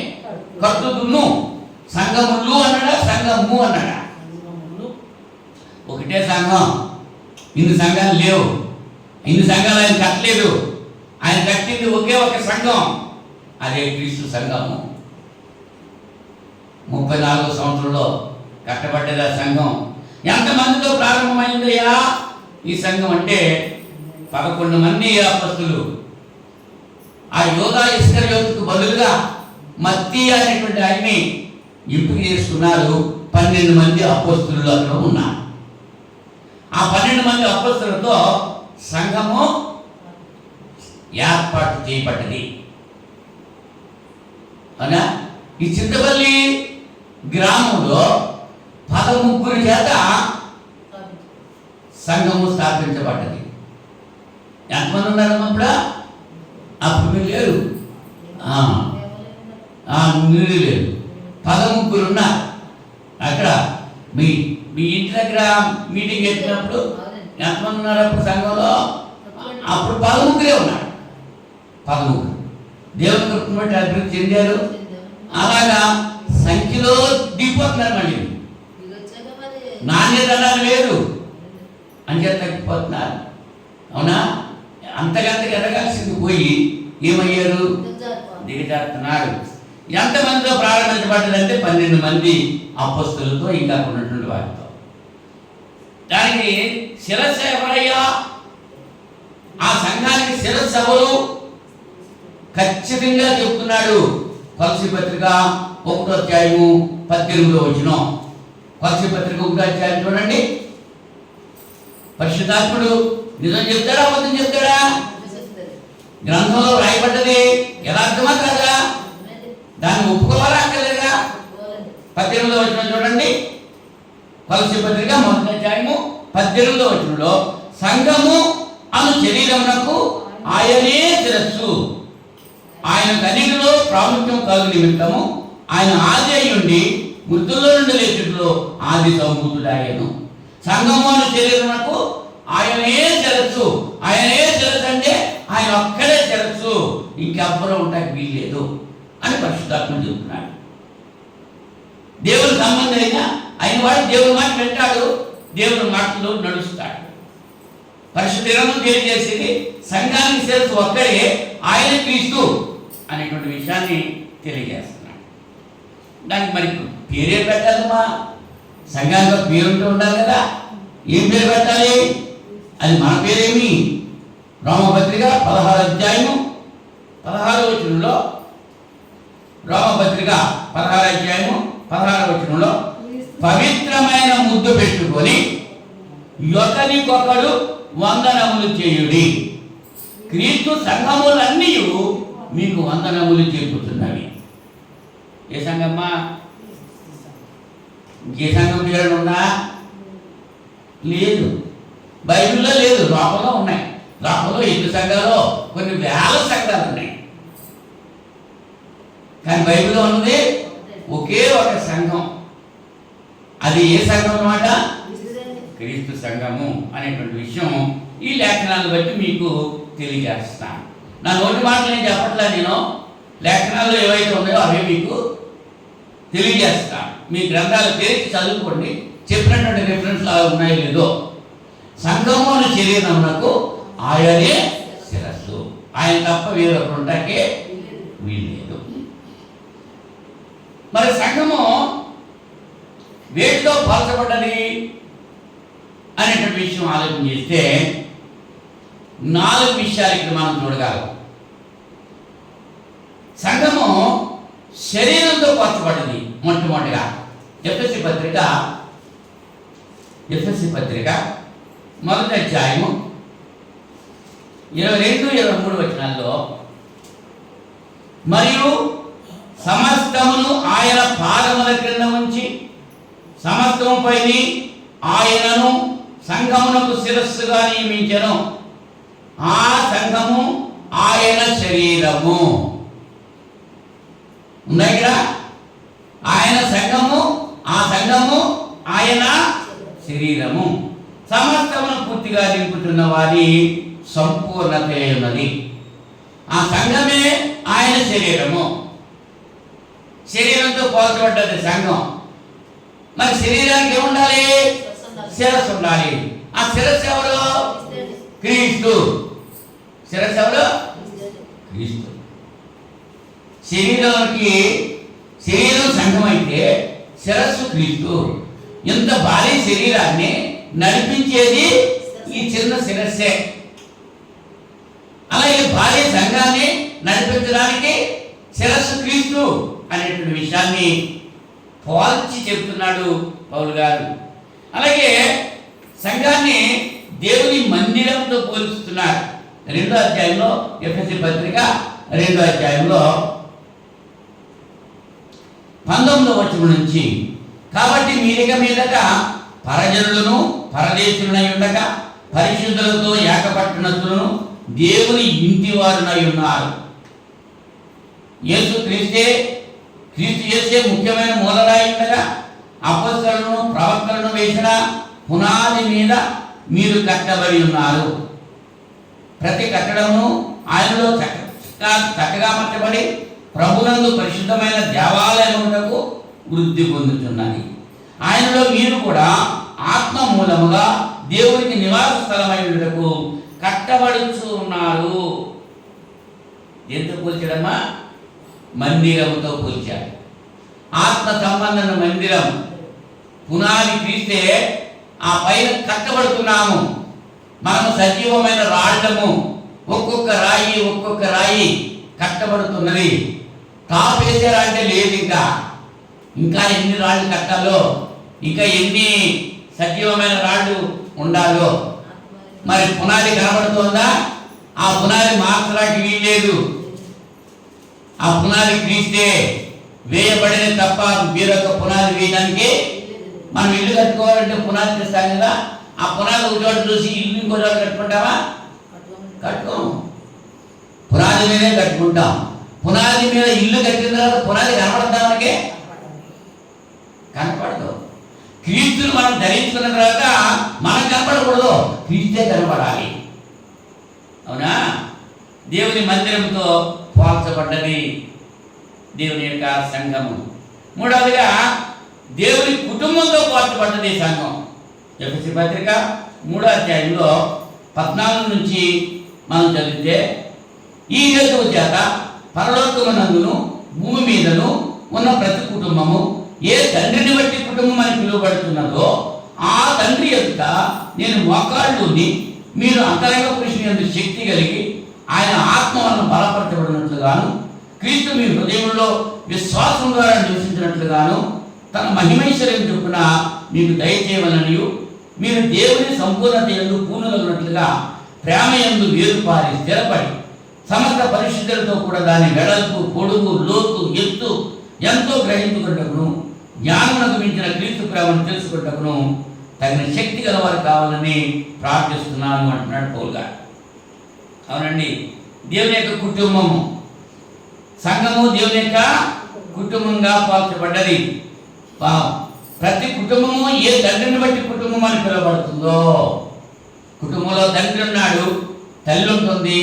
కట్టుదును. సంఘములు అన్నాడా, సంఘము అన్నాడా? ఒకటే సంఘం. ఇన్ని సంఘాలు లేవు, ఇన్ని సంఘాలు ఆయన కట్టలేదు. ఆయన కట్టింది ఒకే ఒక సంఘం, అదే క్రీస్తు సంఘము. 34వ సంవత్సరంలో కట్టబడ్డది ఆ సంఘం. ఎంతమందితో ప్రారంభమైందయ్యా ఈ సంఘం అంటే 11 మంది అపొస్తలులు. ఆ యోధా ఇస్కరియోతుకు బదులుగా మత్తీ అనేటువంటి ఆయన్ని ఎంపిక చేసుకున్నారు. 12 మంది అపొస్తలులు అక్కడ ఉన్నారు. ఆ 12 మంది అపొస్తలులతో సంఘము ఏర్పాటు చేయబడ్డది. అవునా? ఈ చింతపల్లి గ్రామంలో 13 చేత సంఘము స్థాపించబడ్డది. ఎంతమంది ఉన్నారు అప్పుడు మీరు లేరు, మీరు లేరు, 13 ఉన్నారు. అక్కడ మీ మీ ఇంటి దగ్గర మీటింగ్ పెట్టినప్పుడు ఎంతమంది ఉన్నారు అప్పుడు సంఘంలో? అప్పుడు 13 ఉన్నారు. 13 దేవుని కృపను బట్టి అభివృద్ధి చెందారు. అలాగా సంఖ్యలో దిగిపోతున్నారు. మళ్ళీ నాణ్యత లేదు అని చెప్పి తగ్గిపోతున్నారు. అవునా? అంతకంతకు ఎదగాల్సింది పోయి ఏమయ్యారు? దిగజారుతున్నారు. ఎంతమందితో ప్రారంభించబడ్డదంటే 12 మంది అపొస్తలులతో, ఇంకా ఉన్నటువంటి వారితో. దానికి శిరస్సు ఎవరయ్యా? ఆ సంఘానికి శిరస్సు ఎవరు? ఖచ్చితంగా చెప్తున్నాడు. కొలస్సీ పత్రిక 1వ అధ్యాయము 18వ వచనం. కొలస్సీ పత్రిక 1వ అధ్యాయం చూడండి. పరిశుద్ధాత్ముడు నిజం చెప్తాడా, అబద్ధం చెప్తాడా? గ్రంథంలో రాయబడ్డది యథార్థమా కాదా? దాన్ని ఒప్పుకోవాలా అక్కర్లేదా? 18వ వచనం చూడండి. కొలస్సీ పత్రిక 1వ అధ్యాయము 18వ వచనంలో, సంఘము అను శరీరమునకు ఆయనే శిరస్సు, ఆయన కన్నికలో ప్రాముఖ్యం కలుగు నిమిత్తము ఆయన ఆది అయ్యుండి మృతుల్లో నుండి లేచుటలో ఆది సంభూతుడాయను. సంఘము అను శరీరమునకు ఆయనే శిరస్సు. ఆయనే శిరస్సు అంటే ఆయన ఒక్కడే శిరస్సు, ఇంకెవ్వరూ ఉండడానికి వీల్లేదు అని పరిశుద్ధాత్మ చెబుతున్నాడు. దేవుని సంబంధం అయిన వాడు దేవుని మాట వింటాడు, దేవుని మాటలో నడుస్తాడు. పరిశుద్ధ గ్రంథం తెలియజేసేది సంఘానికి శిరస్సు ఒక్కడే, ఆయన క్రీస్తు అనేటువంటి విషయాన్ని తెలియజేస్తున్నాడు. దానికి మరి పేరే పెట్టాలమ్మా, సంఘానికి పేరుంటూ ఉండాలి కదా. ఏం పేరు పెట్టాలి? అది మన పేరేమి? రోమపత్రిక 16వ అధ్యాయము 16వ వచనంలో, రోమపత్రిక 16వ అధ్యాయము 16వ వచనంలో, పవిత్రమైన ముద్దు పెట్టుకొని ఒకరికొకడు వందనములు చేయుడి, క్రీస్తు సంఘములన్నీ మీకు వందనములు చెప్పుతున్నవి. ఏ సంఘమ్మా? ఏ సంఘం పేరు ఉందా? లేదు, బైబిల్లో లేదు, లోపల ఉన్నాయి. లోపల ఎన్ని సంఘాలు? కొన్ని వేల సంఘాలు ఉన్నాయి. కానీ బైబిల్లో ఉన్నది ఒకే ఒక సంఘం. అది ఏ సంఘం అన్నమాట? క్రీస్తు సంఘము అనేటువంటి విషయం ఈ లేఖనాలను బట్టి మీకు తెలియజేస్తాను. నా నోటి మాటలు నేను చెప్పట్లా, నేను లేఖనాల్లో ఏవైతే ఉన్నాయో అవి మీకు తెలియజేస్తాను. మీ గ్రంథాలు తెరిచి చదువుకోండి, చెప్పినటువంటి రిఫరెన్స్లు అలా ఉన్నాయో లేదో. సంఘము అనే శరీరమునకు ఆయనే శిరస్సు, ఆయన తప్ప వేరొకరు ఉంటాకే వీల్లేదు. మరి సంఘము వేటితో పోల్చబడ్డది అనేటువంటి విషయం ఆలోచన చేస్తే 4 విషయాలు ఇక్కడ మనం చూడగలం. సంఘము శరీరంతో పోల్చబడ్డది. మొట్టమొదటిగా ఎఫెసీ పత్రిక 1వ అధ్యాయము 22, 23 వచనాల్లో, మరియు సమస్తమును ఆయన పాదముల క్రింద ఉంచి సమస్తముపై ఆయనను సంఘమునకు శిరస్సుగా నియమించెను. ఆ సంఘము ఆయన శరీరము. ఉన్నాయి కదా, ఆయన సంఘము, ఆ సంఘము ఆయన శరీరము. సమస్తమును పూర్తిగా నింపుతున్న వారి సంపూర్ణత ఉన్నది. ఆ సంఘమే ఆయన శరీరము. శరీరంతో పోల్చబడ్డది సంఘం. మరి శరీరానికి ఏముండాలి? శిరస్సు ఉండాలి. ఆ శిరస్సు ఎవరు? క్రీస్తు. శిరస్సు ఎవరు? క్రీస్తు. శరీరం సంఘం అయితే శిరస్సు క్రీస్తు. ఇంత భారీ శరీరాన్ని నడిపించేది ఈ చిన్న శిరస్సే. అలాగే భారీ సంఘాన్ని నడిపించడానికి శిరస్సు క్రీస్తు అనేటువంటి విషయాన్ని పోల్చి చెప్తున్నాడు పౌలు గారు. అలాగే సంఘాన్ని దేవుని మందిరంతో పోల్చుతున్నారు. 2వ అధ్యాయంలో, ఎఫెసీ పత్రిక 2వ అధ్యాయంలో 19వ వచనం నుంచి, కాబట్టి మీరిక మీదట పరజనులను పరదేశులనై ఉండగా పరిశుద్ధులతో ఏకపట్టునతులను దేవుని ఇంటి వారునై ఉన్నారు. క్రీస్తు యేసే ముఖ్యమైన మూలరాయి ఉండగా అపొస్తలులను ప్రవక్తలను వేసిన పునాది మీద మీరు కట్టబడి ఉన్నారు. ప్రతి కట్టడము ఆయనలో చక్కగా అమర్చబడి ప్రభునందు పరిశుద్ధమైన దేవాలయమునకు వృద్ధి పొందుతున్నది. ఆయనలో మీరు కూడా ఆత్మ మూలముగా దేవునికి నివాస స్థలమైనకు కట్టబడుచు ఉన్నారు. ఎందుకు పోల్చడమ్మా? మందిరముతో పోల్చాడు. ఆత్మ సంబంధమైన మందిరం పునాది క్రీస్తే. ఆ పైన కట్టబడుతున్నాము. మనము సజీవమైన రాళ్లము. ఒక్కొక్క రాయి కట్టబడుతున్నది. టాప్ వేసారా అంటే లేదు. ఇంకా ఎన్ని రాళ్ళు కట్టాలో, ఇంకా ఎన్ని సజీవమైన రాళ్ళు ఉండాలో. మరి పునాది కనబడుతుందా? ఆ పునాది మార్చడానికి వీల్లేదు. ఆ పునాది క్రీస్తే. వేయబడిన తప్ప వేరొక పునాది వేయడానికి. మనం ఇల్లు కట్టుకోవాలంటే పునాది తెస్తాం కదా. ఆ పునాది ఒక చోట చూసి ఇల్లు ఇంకో చోట కట్టుకుంటామా? కట్టుకోము. పునాది మీదే కట్టుకుంటాం. పునాది మీద ఇల్లు కట్టిన తర్వాత పునాది కనపడతా మనకి? కనపడదు. క్రీస్తుని మనం ధరించుకున్న తర్వాత మనం కనపడకూడదు, క్రీస్తే కనపడాలి. అవునా? దేవుని మందిరంతో పోల్చబడ్డది దేవుని యొక్క సంఘము. మూడవదిగా దేవుని కుటుంబంతో పోల్చబడ్డది సంఘం. ఎఫెసీ పత్రిక 3వ అధ్యాయంలో 14 నుంచి మనం చదివితే, ఈ హేతువు చేత పరలోకమునందును భూమి మీదను ఉన్న ప్రతి కుటుంబము ఏ తండ్రిని బట్టి కుటుంబం అని పిలువబడుతున్నదో ఆ తండ్రి యొక్క నేను మోకాళ్ళుని మీరు అంతరంగ పురుషుని యందు శక్తి కలిగి ఆయన ఆత్మ వలన బలపరచబడినట్లుగాను క్రీస్తు మీ హృదయంలో విశ్వాసం ద్వారా నివసించినట్లుగాను తన మహిమైశ్వర్యం చొప్పున మీకు దయచేయవలనియు మీరు దేవుని సంపూర్ణత యందు పూర్ణులగునట్లుగా ప్రేమ యందు వేరుపారి స్థిరపడి సమస్త పరిశుద్ధులతో కూడా దాని వెడల్పు, పొడుగు, లోతు, ఎత్తు ఎంతో గ్రహించుకున్నట్టును జ్ఞానమునకు మించిన క్రీస్తు ప్రేమను తెలుసుకున్నట్టును తగిన శక్తి గలవారు కావాలని ప్రార్థిస్తున్నాను అంటున్నాడు పౌలు గారు. అవునండి, దేవుని యొక్క కుటుంబము, సంఘము దేవుని యొక్క కుటుంబంగా పోల్చబడ్డది. ప్రతి కుటుంబము ఏ తండ్రిని బట్టి కుటుంబం అని పిలువబడుతుందో, కుటుంబంలో తండ్రి ఉన్నాడు, తల్లి ఉంటుంది,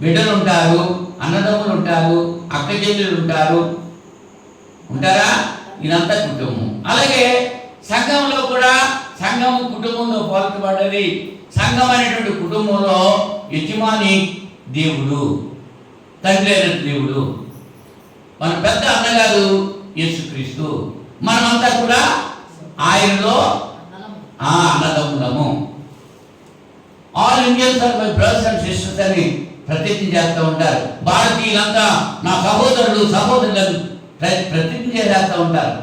బిడ్డలు ఉంటారు, అన్నదమ్ములు ఉంటారు, అక్క చెల్లెలు ఉంటారా? ఇదంతా కుటుంబం. అలాగే సంఘంలో కూడా సంఘము కుటుంబంలో పోల్చబడ్డది. సంఘం అనేటువంటి కుటుంబంలో యజమాని దేవుడు, తండ్రి అయిన దేవుడు, మన పెద్ద అన్నగారు యేసుక్రీస్తు. మనమంతా కూడా ఆయనలో అన్నదమ్ములము. All Indians are my brothers and sisters అని ప్రతిజ్ఞ చేస్తూ ఉంటారు. భారతీయులంతా నా సహోదరులను ప్రతిజ్ఞ చేస్తూ ఉంటారు.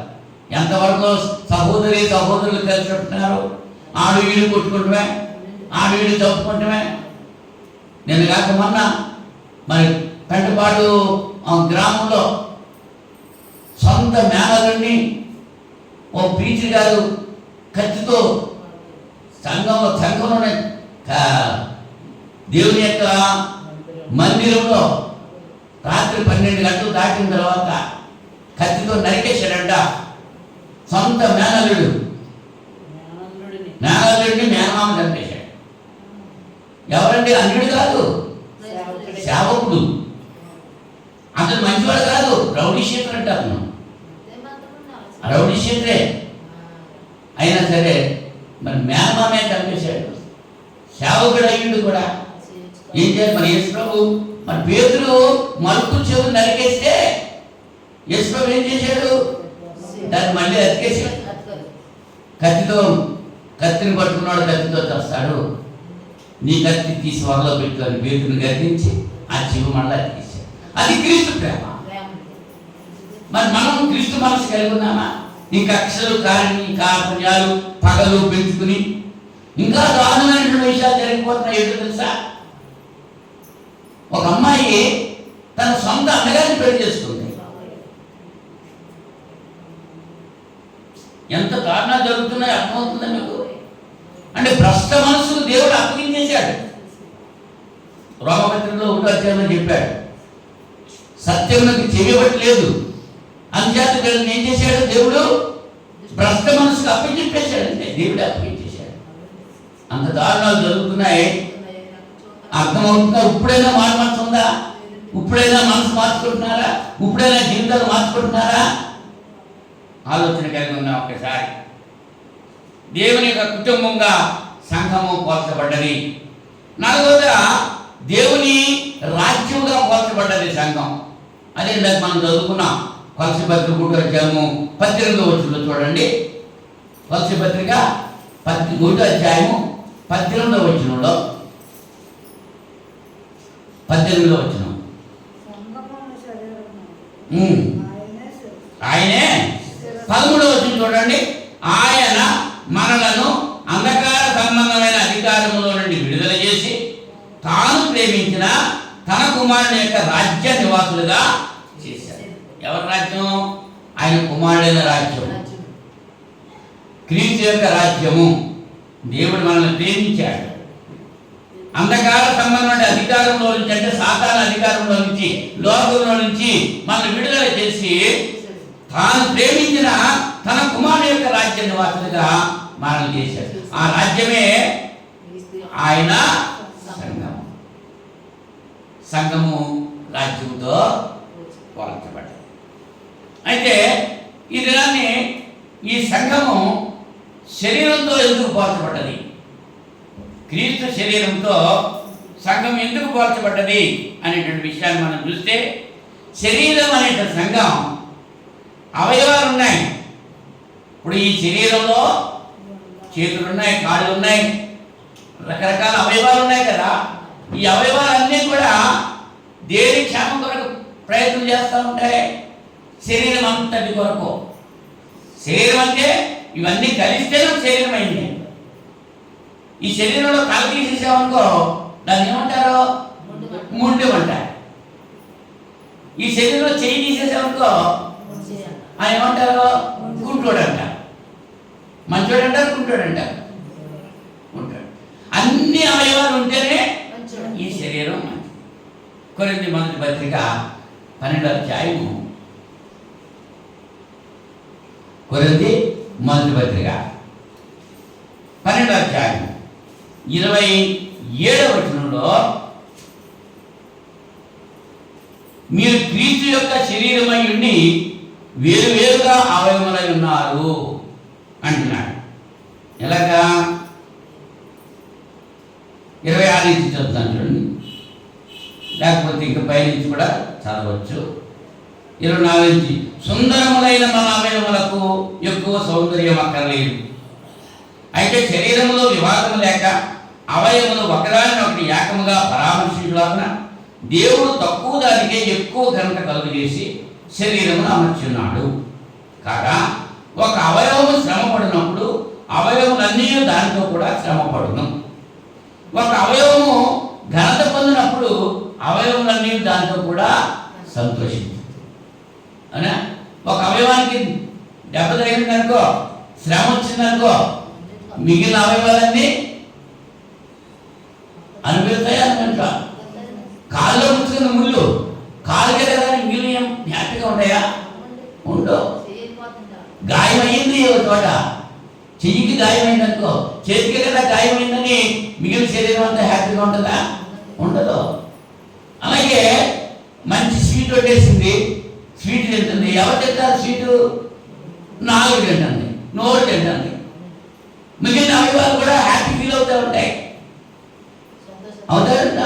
ఎంతవరకు సహోదరులు కలిసి ఉంటున్నారు. ఆడు వీడు కొట్టుకుంటమే, ఆడు వీడు చదువుకుంటమే. నేను కాక మొన్న మరి పెంటపాడు గ్రామంలో సొంత మేనలుని ఓ పీచి గారు కత్తితో సంఘంలోనే దేవుని యొక్క మందిరంలో రాత్రి 12 గంటలు దాటిన తర్వాత కత్తితో నరికేశాడంట. సొంత మేనల్లుడిని మేనమామ చంపేశాడు. ఎవరండి? అన్యుడు కాదు, సేవకుడు. అతను మంచివాడు కాదు, రౌడీ షీటర్ అంటే అతను రౌడీ షీటరే. అయినా సరే మరి మేనమామే చంపేశాడు. సేవకుడు అయ్యుడు కూడా ఏం చేయాలి మరి? యేసు ప్రభు మరి పేతురు మలుపు చెవులు నరికేస్తే యేసు ప్రభు ఏం చేశాడు? దాన్ని మళ్ళీ అతికేశాడు. కత్తిని పట్టుకున్నాడు, కత్తితో చేస్తాడు. నీ కత్తి తీసి వరలో పెట్టుకొని పేతుని గద్దించి ఆ చెవు మళ్ళీ అతికేశాడు. అది క్రీస్తు ప్రేమ. మరి మనం క్రీస్తు మనసు కలిగి ఉన్నామా? ఇంకా కక్షలు కార్యాలు పగలు పెంచుకుని ఇంకా దారుణమైనటువంటి విషయాలు జరిగిపోతున్నాయి. ఏంటో తెలుసా? ఒక అమ్మాయి తన సొంత అన్నగారిని పెళ్లి చేసుకుంది. ఎంత దారుణాలు జరుగుతున్నాయో అర్థమవుతుందా మీకు? అంటే భ్రష్ట మనసుకు దేవుడు అప్పగించేశాడు. రోమపత్రికలో 1వ అధ్యాయంలో చెప్పాడు, సత్యమునకు చెవియబట్టలేదు అంచేత వీళ్ళని ఏం చేశాడు? దేవుడు భ్రష్ట మనసుకు అప్పగించేశాడు. అంటే దేవుడు అప్పగించేశాడు. అంత దారుణాలు జరుగుతున్నాయి. అర్థమవుతుందా? ఇప్పుడైనా మార్చొందా? ఇప్పుడైనా మనసు మార్చుకుంటున్నారా? ఇప్పుడైనా జీవితాలు మార్చుకుంటున్నారా? ఆలోచన కలిగి ఉన్నాం ఒకసారి. దేవుని యొక్క కుటుంబంగా సంఘము పోల్చబడ్డది. 4వదిగా దేవుని రాజ్యముగా పోల్చబడ్డది సంఘం. అదే మనం చదువుకున్నాం. కొలసీ పత్రిక 1వ అధ్యాయము 18వ వచనంలో చూడండి. కొలసీ పత్రిక 1వ అధ్యాయము 18వ వచనంలో 18వ వచనం ఆయనే 13వ వచనం చూడండి. ఆయన మనలను అంధకార సంబంధమైన అధికారములో నుండి విడుదల చేసి తాను ప్రేమించిన తన కుమారుని యొక్క రాజ్య నివాసులుగా చేశారు. ఎవరి రాజ్యం? ఆయన కుమారుడైన రాజ్యం, క్రీస్తు యొక్క రాజ్యము. దేవుడు మనల్ని ప్రేమించాడు. అంధకార సంబంధమైన అధికారంలో నుంచి, అంటే సాతాను అధికారంలో నుంచి, లోకంలో నుంచి మనల్ని విడుదల చేసి తాను ప్రేమించిన తన కుమారుని యొక్క రాజ్య నివాసులుగా మనల్ని చేశాడు. ఆ రాజ్యమే ఆయన సంఘము. సంఘము రాజ్యంతో పోల్చబడ్డది. అయితే ఈ దినాన్ని ఈ సంఘము శరీరంతో ఎందుకు పోల్చబడ్డది? క్రీస్తు శరీరంతో సంఘం ఎందుకు పోల్చబడ్డది అనేటువంటి విషయాన్ని మనం చూస్తే, శరీరం అనేటువంటి సంఘం అవయవాలు ఉన్నాయి. ఇప్పుడు ఈ శరీరంలో చేతులు ఉన్నాయి, కాళ్ళు ఉన్నాయి, రకరకాల అవయవాలు ఉన్నాయి కదా. ఈ అవయవాలన్నీ కూడా దేని క్షేమం కొరకు ప్రయత్నం చేస్తూ ఉంటాయి? శరీరం అంతటి కొరకు. శరీరం అంటే ఇవన్నీ కలిస్తే శరీరం అయింది. ఈ శరీరంలో తల తీసేసామనుకో దాన్ని ఏమంటారు? ముండెం అంటారు. ఈ శరీరంలో చెయ్యి తీసేసామనుకో ఆయన ఏమంటారు? కుంటోడు అంటారు. మంచోడు అంటారు, కుంటోడు అంటారు. ఉంటాడు. అన్ని అవయవాలు ఉంటేనే ఈ శరీరం మంచిది. కొరింథీ మొదటి పత్రిక 12వ అధ్యాయము, కొరింథీ మొదటి పత్రిక 12వ అధ్యాయం 27వ వచనంలో, మీరు క్రీస్తు యొక్క శరీరమై ఉండి వేరువేరుగా అవయవములై ఉన్నారు అంటున్నాడు. ఎలాగా? 26 నుంచి చెప్తాను చూడండి, లేకపోతే ఇంకా పైనుంచి కూడా చదవచ్చు. 24 నుంచి, సుందరములైన మన అవయవములకు ఎక్కువ సౌందర్యం అక్కర్లేదు. అయితే శరీరములో వివాదము లేక అవయములు ఒకదానినొకటి ఏకముగా పరామర్శించులాగున దేవుడు తక్కువ దానికే ఎక్కువ ఘనత కలుగజేసి శరీరమును అమర్చున్నాడు. కాగా ఒక అవయవము శ్రమపడినప్పుడు అవయవములన్నీ దానితో కూడా శ్రమపడును. ఒక అవయవము ఘనత పొందినప్పుడు అవయవములన్నీ దాంతో కూడా సంతోషించు. అవునా? ఒక అవయవానికి దెబ్బ తగిలిందనుకో, శ్రమ వచ్చిందనుకో, మిగిలిన అవయవాలన్నీ అనుభవిస్తాయి అనుకుంటా. కాళ్ళలో పుచ్చుకున్న ముళ్ళు కాలుకే కదా మిగిలిన హ్యాపీగా ఉంటాయా? ఉండవు. గాయమైంది ఒక చోట, చెయ్యికి గాయమైంది అనుకో, చేతికి కదా గాయమైందని మిగిలిన శరీరం అంతా హ్యాపీగా ఉంటుందా? ఉండదు. అలాగే మంచి స్వీట్ వండేసింది, స్వీట్ తింటుంది. ఎవరు తింటారు స్వీటు? నాలుగు తింటుంది, నోరు తింటుంది. మిగిలిన అవయవాలు కూడా హ్యాపీ ఫీల్ అవుతూ ఉంటాయి. అవుతాయంట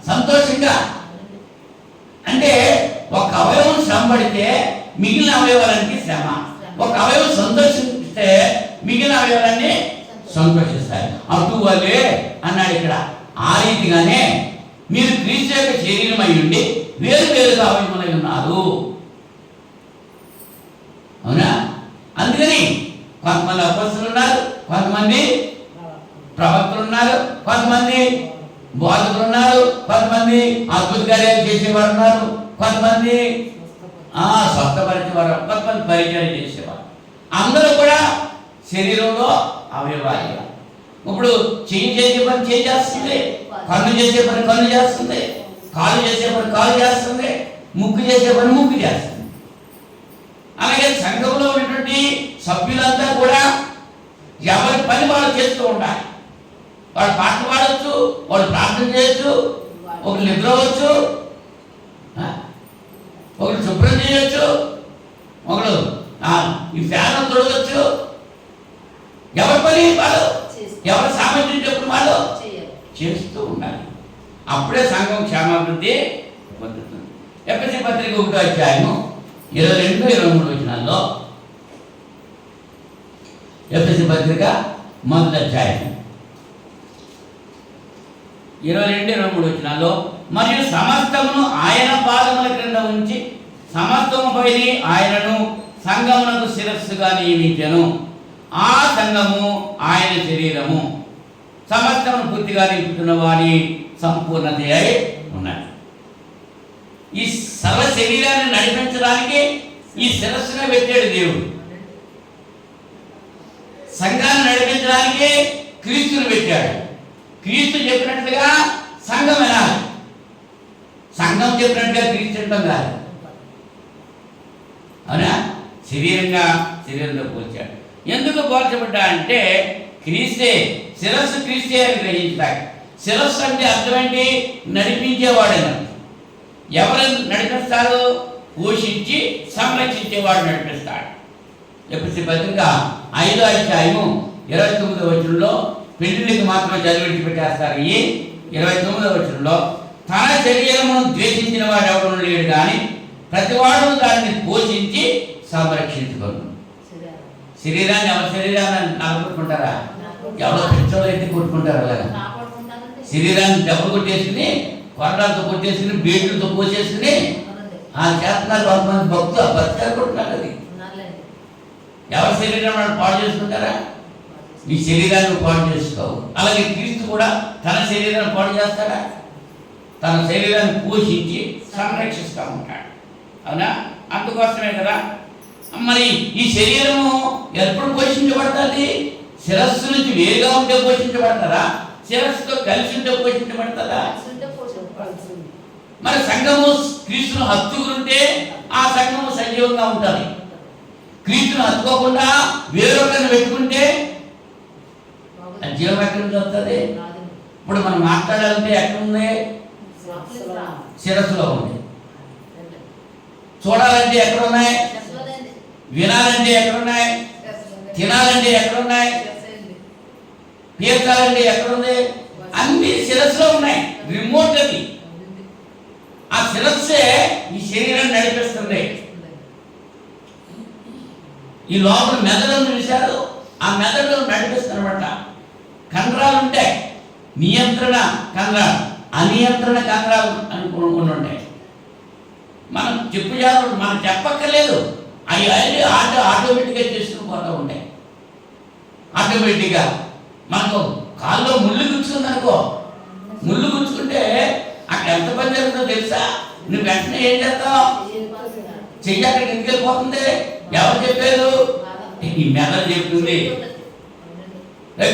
సంతోషంగా. అంటే ఒక అవయవం శ్రమ పడితే మిగిలిన అవయవాలన్నీ శ్రమ, ఒక అవయవం సంతోషిస్తే మిగిలిన అవయవాలన్నీ సంతోషిస్తాయి. అటువలే అన్నాడు ఇక్కడ. ఆ రీతిగానే మీరు క్రీస్తు యొక్క శరీరం అయి ఉండి వేరు వేరుగా అవయవమై ఉన్నారు. అవునా? అందుకని కొంతమంది అపొస్తలులు ఉన్నారు, కొంతమంది ప్రవక్తలు ఉన్నారు, కొంతమంది బోధకులు ఉన్నారు, కొంతమంది అద్భుత కార్యాలు చేసేవారు ఉన్నారు, కొంతమంది స్వస్థపరిచేవారు, కొంతమంది పరిచయం చేసేవారు. అందరూ కూడా శరీరంలో అవయవాలు. ఇప్పుడు చెయ్యి చేసే పని చేయి చేస్తుంది, కన్ను చేసే పని కన్ను చేస్తుంది, కాలు చేసే పని కాలు చేస్తుంది, ముక్కు చేసే పని ముక్కు చేస్తుంది. అలాగే సంఘంలో ఉన్నటువంటి సభ్యులంతా కూడా ఎవరి పని వాళ్ళు చేస్తూ ఉండాలి. వాడు పాటలు పాడవచ్చు, వాడు ప్రార్థన చేయొచ్చు, ఒకరు నిద్రవచ్చు, ఒకరు శుభ్రం చేయొచ్చు, ఒకడు ఈ ఫ్యాన్ తొడగచ్చు. ఎవరి పని వాళ్ళు, ఎవరి సామర్థ్యం చెప్పిన వాళ్ళు చేస్తూ ఉండాలి. అప్పుడే సంఘం క్షేమాభివృద్ధి పొందుతుంది. ఎఫెసీ పత్రిక 1వ అధ్యాయము 22-23 వచనాల్లో, ఎఫెసీ పత్రిక 1వ అధ్యాయం 22-23 వచనాల్లో, మరియు సమస్తమును ఆయన పాదముల క్రింద ఉంచి సమస్తముపై ఆయనను సంఘమునకు శిరస్సుగా నియమించెను. ఆ సంఘము ఆయన శరీరము, సమస్తమును పూర్తిగా నింపుతున్న వారి సంపూర్ణత అయి ఉన్నది. ఈ సర్వ శరీరాన్ని నడిపించడానికి ఈ శిరస్సునే పెట్టాడు దేవుడు. సంఘాన్ని నడిపించడానికి క్రీస్తుని పెట్టాడు. క్రీస్తు చెప్పినట్లుగా సంఘం వినాలి, సంఘం చెప్పినట్టుగా క్రీస్తు చెప్పడం కాదు. అవునా? శరీరంతో పోల్చాడు. ఎందుకు పోల్చబడ్డా అంటే క్రీస్తే, శిరస్సు క్రీస్తే అని గ్రహించాలి. శిరస్సు అంటే అర్థం ఏంటి? నడిపించేవాడని. ఎవరు నడిపిస్తారు? పోషించి సంరక్షించేవాడు నడిపిస్తాడు. ఎఫెసీ పత్రిక 5వ అధ్యాయము 29వ వచనంలో, పెళ్లికి మాత్రమే చదివి పెట్టేస్తారు. ఈ 29వ వచనంలో, తన శరీరమును ద్వేషించిన వాడు ఎవరు లేడు కానీ ప్రతివాడు దాన్ని పోషించి సంరక్షించుకోను. శరీరాన్ని ఎవరి శరీరాన్ని నలుపుకుంటారా? ఎవరో పిచ్చోళ్ళు ఎత్తి కొట్టుకుంటారు. అలాగా శరీరాన్ని దెబ్బలు కొట్టేసుకుని, కొరడాలతో కొట్టేసుకుని, బేట్లతో పోసేసుకుని చేస్తున్నారు కొంతమంది భక్తులు. బతికారు కొట్టున్నారు. అది ఎవరి శరీరం పాడు చేసుకుంటారా? ఈ శరీరాన్ని పాడు చేసుకోవు. అలాగే క్రీస్తు కూడా తన శరీరాన్ని పాడు చేస్తాడా? తన శరీరాన్ని పోషించి సంరక్షిస్తూ ఉంటాడు. అవునా? అందుకోసమే కదా మరి ఈ శరీరము ఎప్పుడు పోషించబడుతుంది? శిరస్సు నుంచి వేరుగా ఉంటే పోషించబడతారా? శిరస్సుతో కలిసి ఉంటే పోషించబడతారా? మరి సంఘము క్రీస్తును హత్తుకుంటే ఆ సంఘము సజీవంగా ఉంటుంది. క్రీస్తును హత్తుకోకుండా వేరొకరిని పెట్టుకుంటే జీవం ఎక్కడి నుంచి వస్తుంది? ఇప్పుడు మనం మాట్లాడాలంటే ఎక్కడుంది? శిరస్సులో ఉంది. చూడాలంటే ఎక్కడున్నాయి? వినాలంటే ఎక్కడున్నాయి? తినాలంటే ఎక్కడున్నాయి? పీల్చాలంటే ఎక్కడుంది? అన్ని శిరస్సులో ఉన్నాయి. రిమోట్ అది. ఆ శిరస్సే ఈ శరీరాన్ని నడిపిస్తుంది. ఈ లోపల మెదడును చూశారు, ఆ మెదడు నడిపిస్తున్నమాట. కండరాలు ఉంటాయి, నియంత్రణ కండరాలు, అనియంత్రణ కండరాలు అనుకుని ఉంటాయి. మనం మనం చెప్పక్కర్లేదు, అవి ఆటోమేటిక్గా చేసుకుని పోతూ ఉంటాయి. ఆటోమేటిక్గా మనకు కాల్లో ముళ్ళు గుచ్చుకుందనుకో, ముళ్ళు గుచ్చుకుంటే అక్కడ ఎంత పని జరుగుతుందో తెలుసా? నువ్వు వెంటనే ఏం చేస్తావు? చెయ్యి అక్కడికి ఎందుకు వెళ్ళిపోతుంది? ఎవరు చెప్పారు? ఈ మెదడు చెప్తుంది.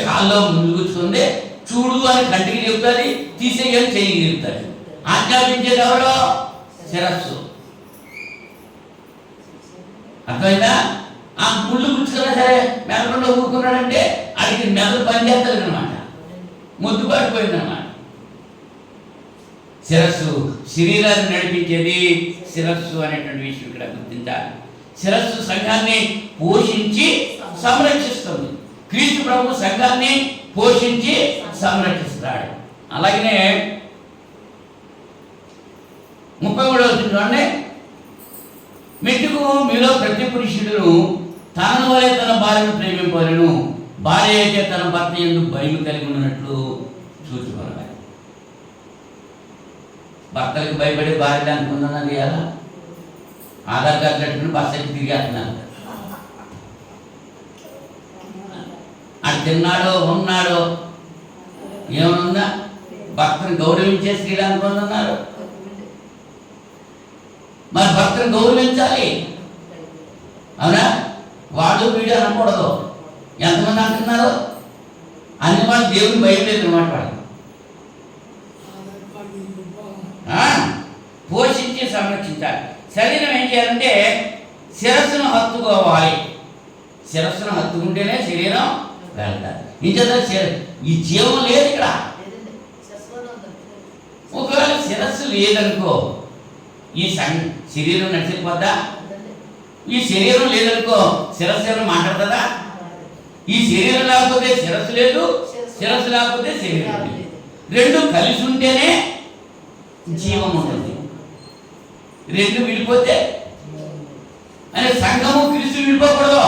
కాల్లో ముళ్ళు గుచ్చుకుంది చూడు అని కంటికి చెప్తుంది, తీసేయని చెయ్యి చెప్తాడు. ఆజ్ఞాపించేది ఎవరో? శిరస్సు. అర్థమైందా? ఆ ముళ్ళు గుచ్చుకున్నా సరే మెదడులో ఊరుకున్నాడంటే అడిగి మెదడు పనిచేస్తుంది అనమాట, ముద్దు పడిపోయింది అనమాట. శిరస్సు శరీరాన్ని నడిపించేది శిరస్సు అనేటువంటి విషయం ఇక్కడ గుర్తించాలి. శిరస్సు సంఘాన్ని పోషించి సంరక్షిస్తుంది. క్రీస్తు ప్రభు సంఘాన్ని పోషించి సంరక్షిస్తాడు. అలాగనే 33వ చూడండి, మెట్టుకు మీలో ప్రతి పురుషుడును తనను వలె తన భార్యను ప్రేమింపవలెను, భార్య అయితే తన భర్త యందు భయం కలిగి ఉన్నట్లు చూసుకోవాలి. భర్తలకు భయపడి భార్యలు అనుకున్నాను కదా, ఆధార్ కార్డు కట్టుకుని బస్సకి తిరిగేస్తున్నాను. అది తిన్నాడో ఉన్నాడో ఏమన్నా భర్తను గౌరవించే స్త్రీలు అనుకున్నారు. మరి భర్తను గౌరవించాలి, అవునా? వాడు వీడు అనకూడదు. ఎంతమంది అంటున్నారు? అన్ని వాళ్ళు దేవుని భయం లేదు అనమాట. వాడు పోషించి సంరక్షించాలి. శరీరం ఏం చేయాలంటే శిరస్సును హత్తుకోవాలి. శిరస్సును హత్తుకుంటేనే శరీరం వెళ్తారు. ఇంకేదా ఈ జీవం లేదు ఇక్కడ. ఒకవేళ శిరస్సు లేదనుకో ఈ శరీరం నడిచిపోద్దా? ఈ శరీరం లేదనుకో శిరస్సు ఏమైనా మాట్లాడుతుందా? ఈ శరీరం లేకపోతే శిరస్సు లేదు, శిరస్సు లేకపోతే శరీరం లేదు. రెండు కలిసి ఉంటేనే జీవం ఉంటుంది. రెండు విడిపోతే అంటే సంఘము క్రీస్తు విడిపోకూడదు,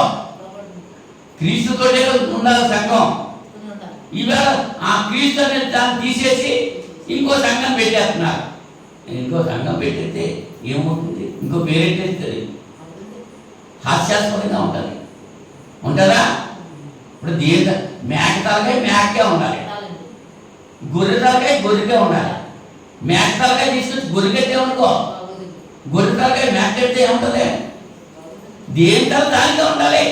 క్రీస్తుతోటే ఉండాలి సంఘం. ఇవాళ ఆ క్రీస్తు అనే దాన్ని తీసేసి ఇంకో సంఘం పెట్టేస్తున్నారు. ఇంకో సంఘం పెట్టేస్తే ఏమవుతుంది? ఇంకో పేరెట్టేస్తుంది, హాస్యాస్పదంగా ఉంటుంది. ఉంటుందా? ఇప్పుడు దేని మేక తలకాయ మేకే ఉండాలి, గొర్రె తలకాయ గొర్రెకే ఉండాలి. మేక తలకాయ తీసుకొచ్చి గొర్రెకెత్తే అనుకో, గొర్రె తలకాయ మేకెత్తే ఏముంటుంది? దేని తల దానికే ఉండాలి.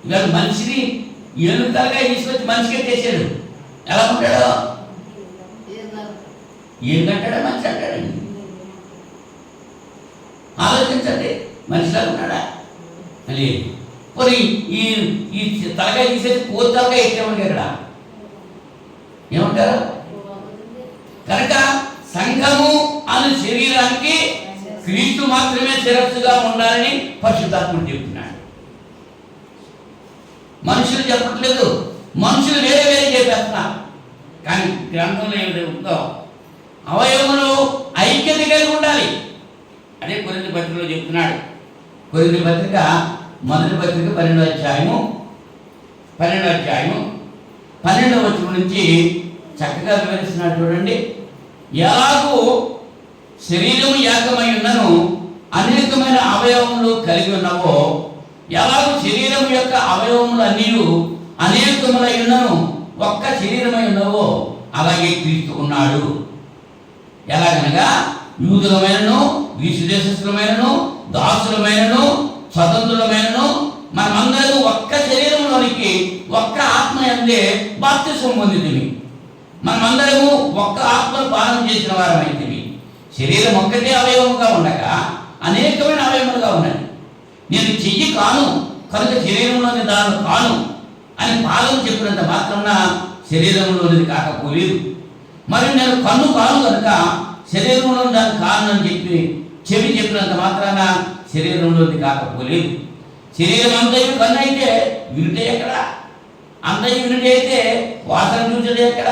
ఇవాళ మనిషిని ఏనుగు తలకాయ తీసుకొచ్చి మనిషికి ఎత్తేసాడు, ఎలా ఉంటాడు? ఏంటంటాడా? మనిషి అంటాడండి. ఆలోచించండి, మనిషిలా ఉన్నాడా? లేదు. మరి ఈ ఈ తలకాయ తీసేసి కోతి తలకాయ ఎత్తేమంటే ఇక్కడ ఏమంటారు? కనుక సంఘము అను శరీరానికి క్రీస్తు మాత్రమే శిరస్సుగా ఉండాలని పరిశుద్ధాత్ముడు చెప్తున్నాడు. మనుషులు చెప్పట్లేదు, మనుషులు వేరే వేరే చెప్పేస్తున్నారు. కానీ గ్రంథంలో ఏమిటో ఉందో అవయవములు ఐక్యత కలిగి ఉండాలి. అదే కొరింథీ పత్రికలో చెప్తున్నాడు. కొరింథీ పత్రిక మొదటి పత్రిక 12వ అధ్యాయము 12వ వచనం నుంచి చక్కగా వివరిస్తున్నాడు. చూడండి, ఎలాగూ శరీరము ఏకమై ఉన్నను అనేకమైన అవయవములు కలిగి ఉన్నవో, ఎలాగూ శరీరం యొక్క అవయవములు అన్నీ అనేకములై ఉన్నను ఒక్క శరీరమై ఉన్నవో, అలాగే క్రీస్తు ఉన్నాడు. ఎలాగనగా యూదులమైనను గ్రీసు దేశస్థులమైనను దాసులమైనను స్వతంత్రులమైనను మనమందరూ ఒక్క శరీరంలోనికి ఒక్క ఆత్మ యందే బాప్తిసం పొందితిమి. మనమందరము ఒక్క ఆత్మను పానం చేసిన వారమైతిమి. శరీరం ఒక్కటే అవయవముగా ఉండగా అనేకమైన అవయవములుగా ఉన్నాయి. నేను చెయ్యి కాను కనుక శరీరంలోని దాని కాను అని పాదం చెప్పినంత మాత్రాన శరీరంలోనిది కాకపోలేదు. మరి నేను కన్ను కాను కనుక శరీరంలో దాన్ని కాను అని చెప్పి చెవి చెప్పినంత మాత్రాన శరీరంలోది కాకపోలేదు. శరీరం అంతయు కన్ను అయితే వినుటే ఎక్కడ? అంతయు వినుటే అయితే వాసన చూసేది ఎక్కడ?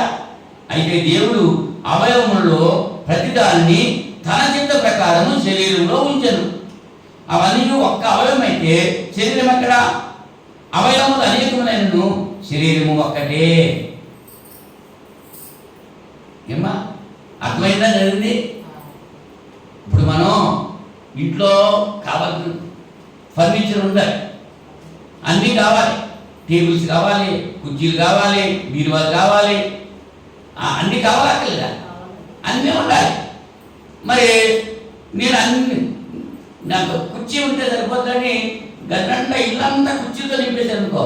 అయితే దేవుడు అవయవములలో ప్రతిదాన్ని తన చిత్త ప్రకారము శరీరంలో ఉంచెను. అవన్నీ ఒక్క అవయవం అయితే శరీరం ఎక్కడ? అవయవములు అనేకములైనను శరీరము ఒక్కటే. ఏమ్మా అర్థమైందా? జరిగింది. ఇప్పుడు మనం ఇంట్లో కావాల్సిన ఫర్నిచర్ ఉండాలి, అన్నీ కావాలి. టేబుల్స్ కావాలి, కుర్చీలు కావాలి, బీరువాలు కావాలి, అన్ని కావాలక్కర్లేదా? అన్నీ ఉండాలి. మరి నేను అన్ని నాకు కుర్చీ ఉంటే సరిపోతుందని గదంతా ఇల్లంతా కుర్చీతో నింపేసి అనుకో,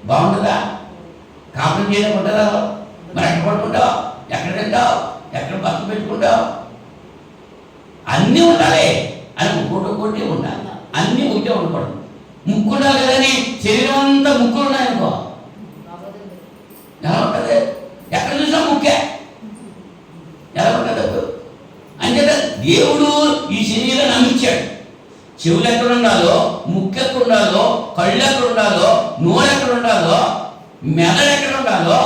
బాగుంటుందా? కాపురం చేయడం ఉంటుందా? మరి ఎక్కడ పడుకుంటావు, ఎక్కడ తింటావు, ఎక్కడ బస్సు పెట్టుకుంటావు? అన్నీ ఉండాలి. అని ఒకటి ఉండాలి, అన్నీ ఒకటే ఉండకూడదు. ముక్కు ఉండాలి కదని శరీరం అంతా ముక్కులు ఉన్నాయనుకో ఎలా ఉంటుంది? ఎక్కడ చూసినా ముక్కే ఎలా ఉంటుంది? అంచేత దేవుడు ఈ శరీరాన్ని అమిచ్చాడు. చెవులు ఎక్కడ ఉండాలో, ముక్కు ఎక్కడ ఉండాలో, కళ్ళు ఎక్కడ ఉండాలో, నోరు ఎక్కడ ఉండాలో, మెదడు ఎక్కడ ఉండాలో,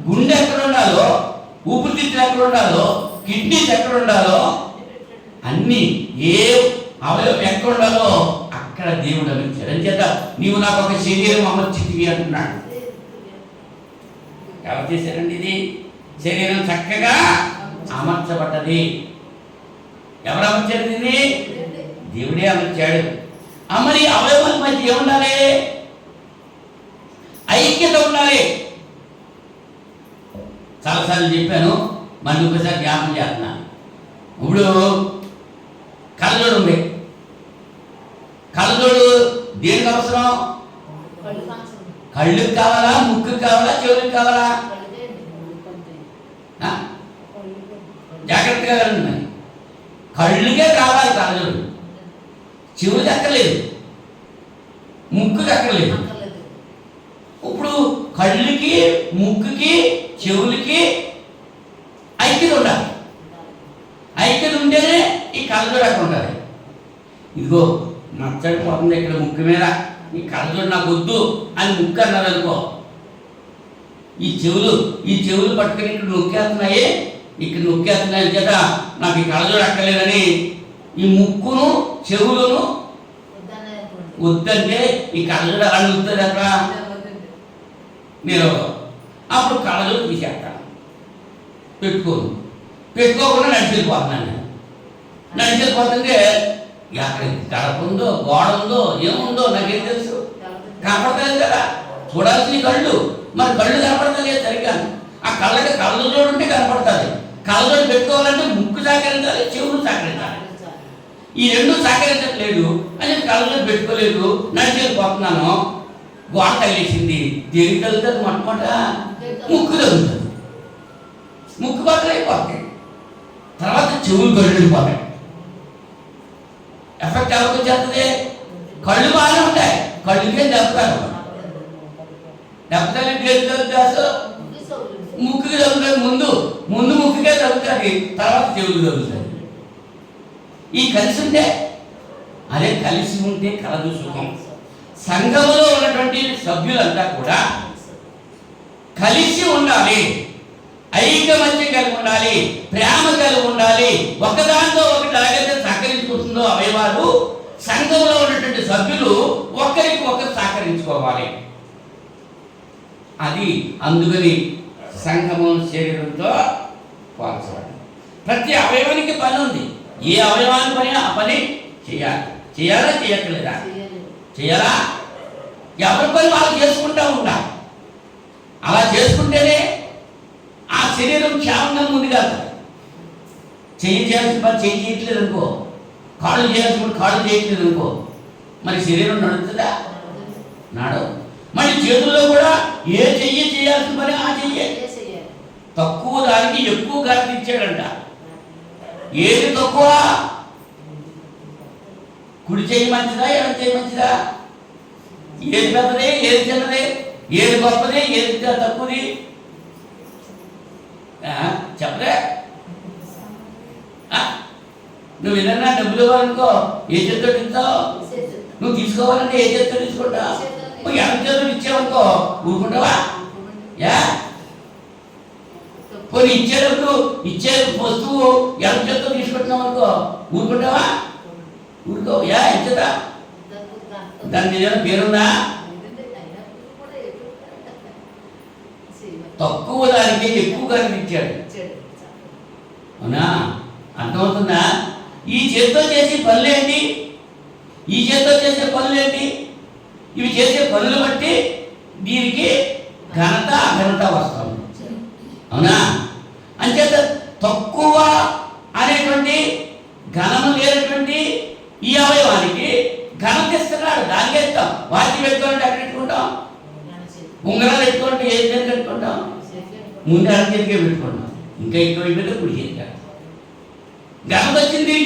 గుండె ఎక్కడ ఉండాలో, ఊపిరితిత్తులు ఎక్కడ ఉండాలో, కిడ్నీస్ ఎక్కడ ఉండాలో, అన్నీ ఏ అవయవం ఎక్కడ ఉండాలో అక్కడ దేవుడు అమిచ్చాడు. అంచేత నీవు నాకు ఒక శరీరం అమర్చితివి అంటున్నాడు. ఎవరు చేశారండి ఇది? శరీరం చక్కగా అమర్చబడ్డది. ఎవరు అమర్చారు దీన్ని? దేవుడే అమర్చాడు. మరి అవయవాల మధ్య ఏముండాలి? ఐక్యత ఉండాలి. చాలాసార్లు చెప్పాను, మళ్ళీ ఒకసారి జ్ఞాపకం చేస్తున్నా. ఇప్పుడు కళ్ళజోడు ఉంది. కళ్ళజోడు దేనికి అవసరం? కళ్ళుకి కావాలా, ముక్కుకి కావాలా, చెవులకు కావాలా? జాగ్రత్తగా మరి కళ్ళుకే కావాలి కళ్ళజోడు, చెవులకి అక్కర్లేదు, ముక్కుకి అక్కర్లేదు. ఇప్పుడు కళ్ళుకి, ముక్కుకి, చెవులకి ఐక్యత ఉండాలి. ఐక్యత ఉంటేనే ఈ కళ్ళజోడు అక్కడ ఉండాలి. ఇదిగో నచ్చడిపోతుంది ఇక్కడ ముక్కు మీద, ఈ కళ్ళజోడు నాకు వద్దు అని ముక్కు అన్నారు అనుకో, ఈ చెవులు పట్టుకుని ఇక్కడ నొక్కేస్తున్నాయి, ఇక్కడ నొక్కేస్తున్నాయి చేత నాకు ఈ కళ్ళజోడు అక్కర్లేదని ఈ ముక్కును చెవులను వద్దంటే ఈ కళ్ళజోడు అలా వస్తుంది అక్కడ నేను అప్పుడు కళ్ళజోడు తీసేస్తాను, పెట్టుకోకుండా నడిచిపోతున్నాను. నడిచిపోతుంటే అక్కడ గడప ఉందో, గోడ ఉందో, ఏముందో నాకేం తెలుసు? కనపడతలేదు కదా, చూడాల్సిన కళ్ళు. మరి కళ్ళు కనపడతలేదు సరిగ్గా. ఆ కళ్ళకి కళ్ళజోడు ఉంటే కనపడుతుంది. కళ్ళజోడు పెట్టుకోవాలంటే ముక్కు సహకరించాలి, చెవులు సహకరించాలి. ఈ రెండు సహకరించట్లేదు అని కళ్ళజోడు పెట్టుకోలేదు, నడిచిపోతున్నాను. గోడ తగిలేసింది, దేనికి తగ్గుతుంది? మొట్టమొదట ముక్కు తగ్గుతుంది, ముక్కు బట్టలు అయిపోతాయి. తర్వాత చెవులు కళ్ళు వెళ్ళిపోతాయి. ఎఫెక్ట్ ఎవరికి వచ్చేస్తుంది? కళ్ళు బాగానే ఉంటాయి, కళ్ళుకే దెబ్బతారు. దెబ్బతాలి ముక్కుకి తగ్గుతుంది. ముందు ముక్కుకే తగ్గుతుంది, తర్వాత చెవులు తగ్గుతుంది. ఈ కలిసి ఉంటే అదే కలిసి ఉంటే కలదు సుఖం. సంఘంలో ఉన్నటువంటి సభ్యులంతా కూడా కలిసి ఉండాలి, ఐకమత్యం కలిగి ఉండాలి, ప్రేమ కలిగి ఉండాలి. ఒకదాంతో ఒకటి ఎలాగైతే సహకరించుకుంటుందో అవయవాలు, సంఘంలో ఉన్నటువంటి సభ్యులు ఒకరికి ఒకరు సహకరించుకోవాలి. అది అందుకని సంఘము శరీరంతో పోల్చబడి ప్రతి అవయవానికి పని ఉంది. ఏ అవయవానికి పని ఆ పని చేయాలి. చేయాలా చేయట్లేదా? చేయాలా? ఎవరి పని వాళ్ళు చేసుకుంటూ ఉండాలి. అలా చేసుకుంటేనే ఆ శరీరం క్షేమంగా ముందు కాదు. చేయాల్సిన పని చేయట్లేదు అనుకో, కాళ్ళు చేయాల్సిన పని కాళ్ళు చేయట్లేదు అనుకో, మరి శరీరం నడుస్తుందా? నడవు. మళ్ళీ చేతుల్లో కూడా ఏ చెయ్యి చేయాల్సిన పని ఆ చెయ్యి. తక్కువ దానికి ఎక్కువ గాలి ఇచ్చాడంట. ఏది తక్కువ? కుడి చెయ్యి మంచిదా, ఎడమ చెయ్యి మంచిదా? ఏది పెద్దది, ఏది చిన్నది, ఏది గొప్పది, ఏది తక్కువది చెప్పలే. నువ్వు ఏదన్నా డబ్బులు ఇవ్వాలనుకో ఏ చేతితో ఇస్తావు? నువ్వు తీసుకోవాలంటే ఏ చేతితో తీసుకుంటావు? నువ్వు ఎడమ చేతితో ఇచ్చావనుకో ఊరుకుంటావా? కొన్ని ఇచ్చేటప్పుడు ఇచ్చే వస్తువు ఎడమ చేతితో తీసుకుంటున్నావు అనుకో ఊరుకుంటావా? ఊరుకో. ఇచ్చేదా? దాని ఏదైనా పేరుందా? తక్కువ దానికి ఎక్కువగా ఇచ్చాడు. అవునా? అర్థమవుతుందా? ఈ చేతితో చేసే పనులేంటి, ఈ చేతితో చేసే పనులేంటి, ఇవి చేసే పనులు బట్టి దీనికి ఘనత అఘనత వస్తుంది. అవునా? అంచేత తక్కువ అనేటువంటి ఘనము లేనటువంటి ఈ అవయవానికి ఘనత ఇస్తున్నాడు. దానికి ఇస్తాం. వాచి పెట్టుకోవాలంటే అక్కడ పెట్టుకుంటాం, ఉంగరాలు పెట్టుకోవాలంటే ఏ చేతికి పెట్టుకుంటాం, ముందు అర చేతికే పెట్టుకుంటాం, ఇంకా ఎక్కువ అయిపోతే కుడి చేతికి. ఘనత వచ్చింది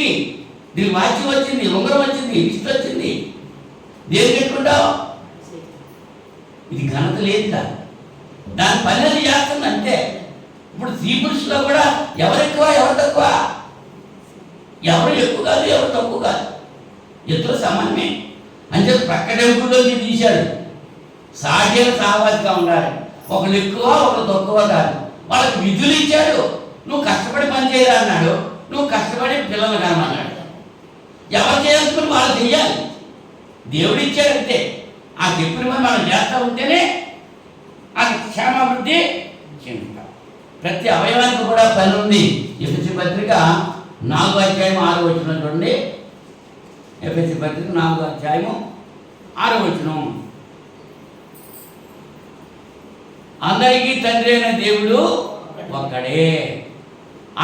దీనికి వాచి వచ్చింది, ఉంగరం వచ్చింది, లిస్ట్ వచ్చింది, దేనికి పెట్టుకుంటావు? ఇది ఘనత లేదు కాదు, దాని పని అది చేస్తుంది అంతే. ఇప్పుడు స్త్రీ పురుషుల్లో కూడా ఎవరు ఎక్కువ ఎవరు తక్కువ? ఎవరు ఎక్కువ కాదు, ఎవరు తక్కువ కాదు, ఇద్దరు సమానమే. అంటే ప్రక్కడెంపుల్లోకి తీశాడు. సాధ్యం సావాసిగా ఉండాలి. ఒకరు ఎక్కువ ఒకరు తక్కువ కాదు. వాళ్ళకి విధులు ఇచ్చాడు. నువ్వు కష్టపడి పని చేయరా అన్నాడు, నువ్వు కష్టపడి పిల్లలు కనమన్నాడు. ఎవరు చేయాల్సుకుని వాళ్ళు చెయ్యాలి. దేవుడు ఇచ్చాడంతే. ఆ చెప్పిన పని మనం చేస్తూ ఉంటేనే అది క్షేమాభివృద్ధి చెందుతాం. ప్రతి అవయవానికి కూడా పని ఉంది. ఎఫెసీ పత్రిక 4వ అధ్యాయం 6వ వచనం చూడండి. ఎఫెసీ పత్రిక 4వ అధ్యాయం 6వ వచనం. అందరికీ తండ్రి అయిన దేవుడు ఒక్కడే.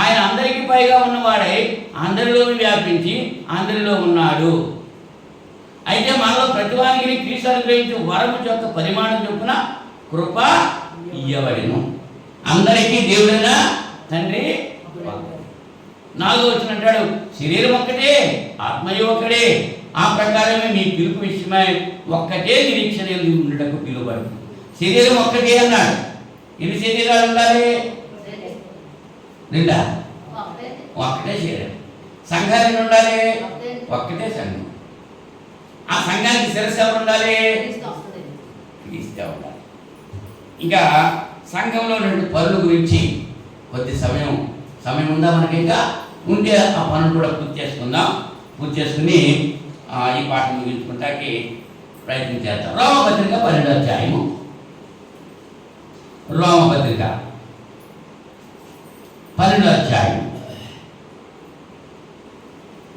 ఆయన అందరికీ పైగా ఉన్నవాడై అందరిలోనూ వ్యాపించి అందరిలో ఉన్నాడు. అయితే మనలో ప్రతివానికి క్రీస్తు అనుగ్రహించి వరము యొక్క పరిమాణం చొప్పున కృప ఇయ్యబడిను. అందరికీ దేవుడైన తండ్రి 4వ వచనం అంటాడు, శరీరం ఒక్కటే, ఆత్మయు ఒక్కడే, ఆ ప్రకారమే మీ పిలుపు విషయమై ఒక్కటే నిరీక్షణ ఉండటకు పిలువబడి. శరీరం ఒక్కటే అన్నాడు. ఎన్ని శరీరాలు ఉండాలి? 2. ఒక్కటే శరీరం. సంఘాలు ఎన్ని ఉండాలి? ఒక్కటే సంఘం. ఆ సంఘానికి శిరస్సు ఎవరు ఉండాలి? క్రీస్తు ఉండాలి. ఇంకా సంఘంలో 2 పనుల గురించి కొద్ది సమయం ఉందా మనకి? ఇంకా ఉంటే ఆ పనులు కూడా పూర్తి చేసుకుందాం. పూర్తి చేసుకుని ఈ పాఠం ముగించుకుంటాకి ప్రయత్నం చేద్దాం. రోమపత్రిక 12వ అధ్యాయము. రోమపత్రిక 12వ అధ్యాయం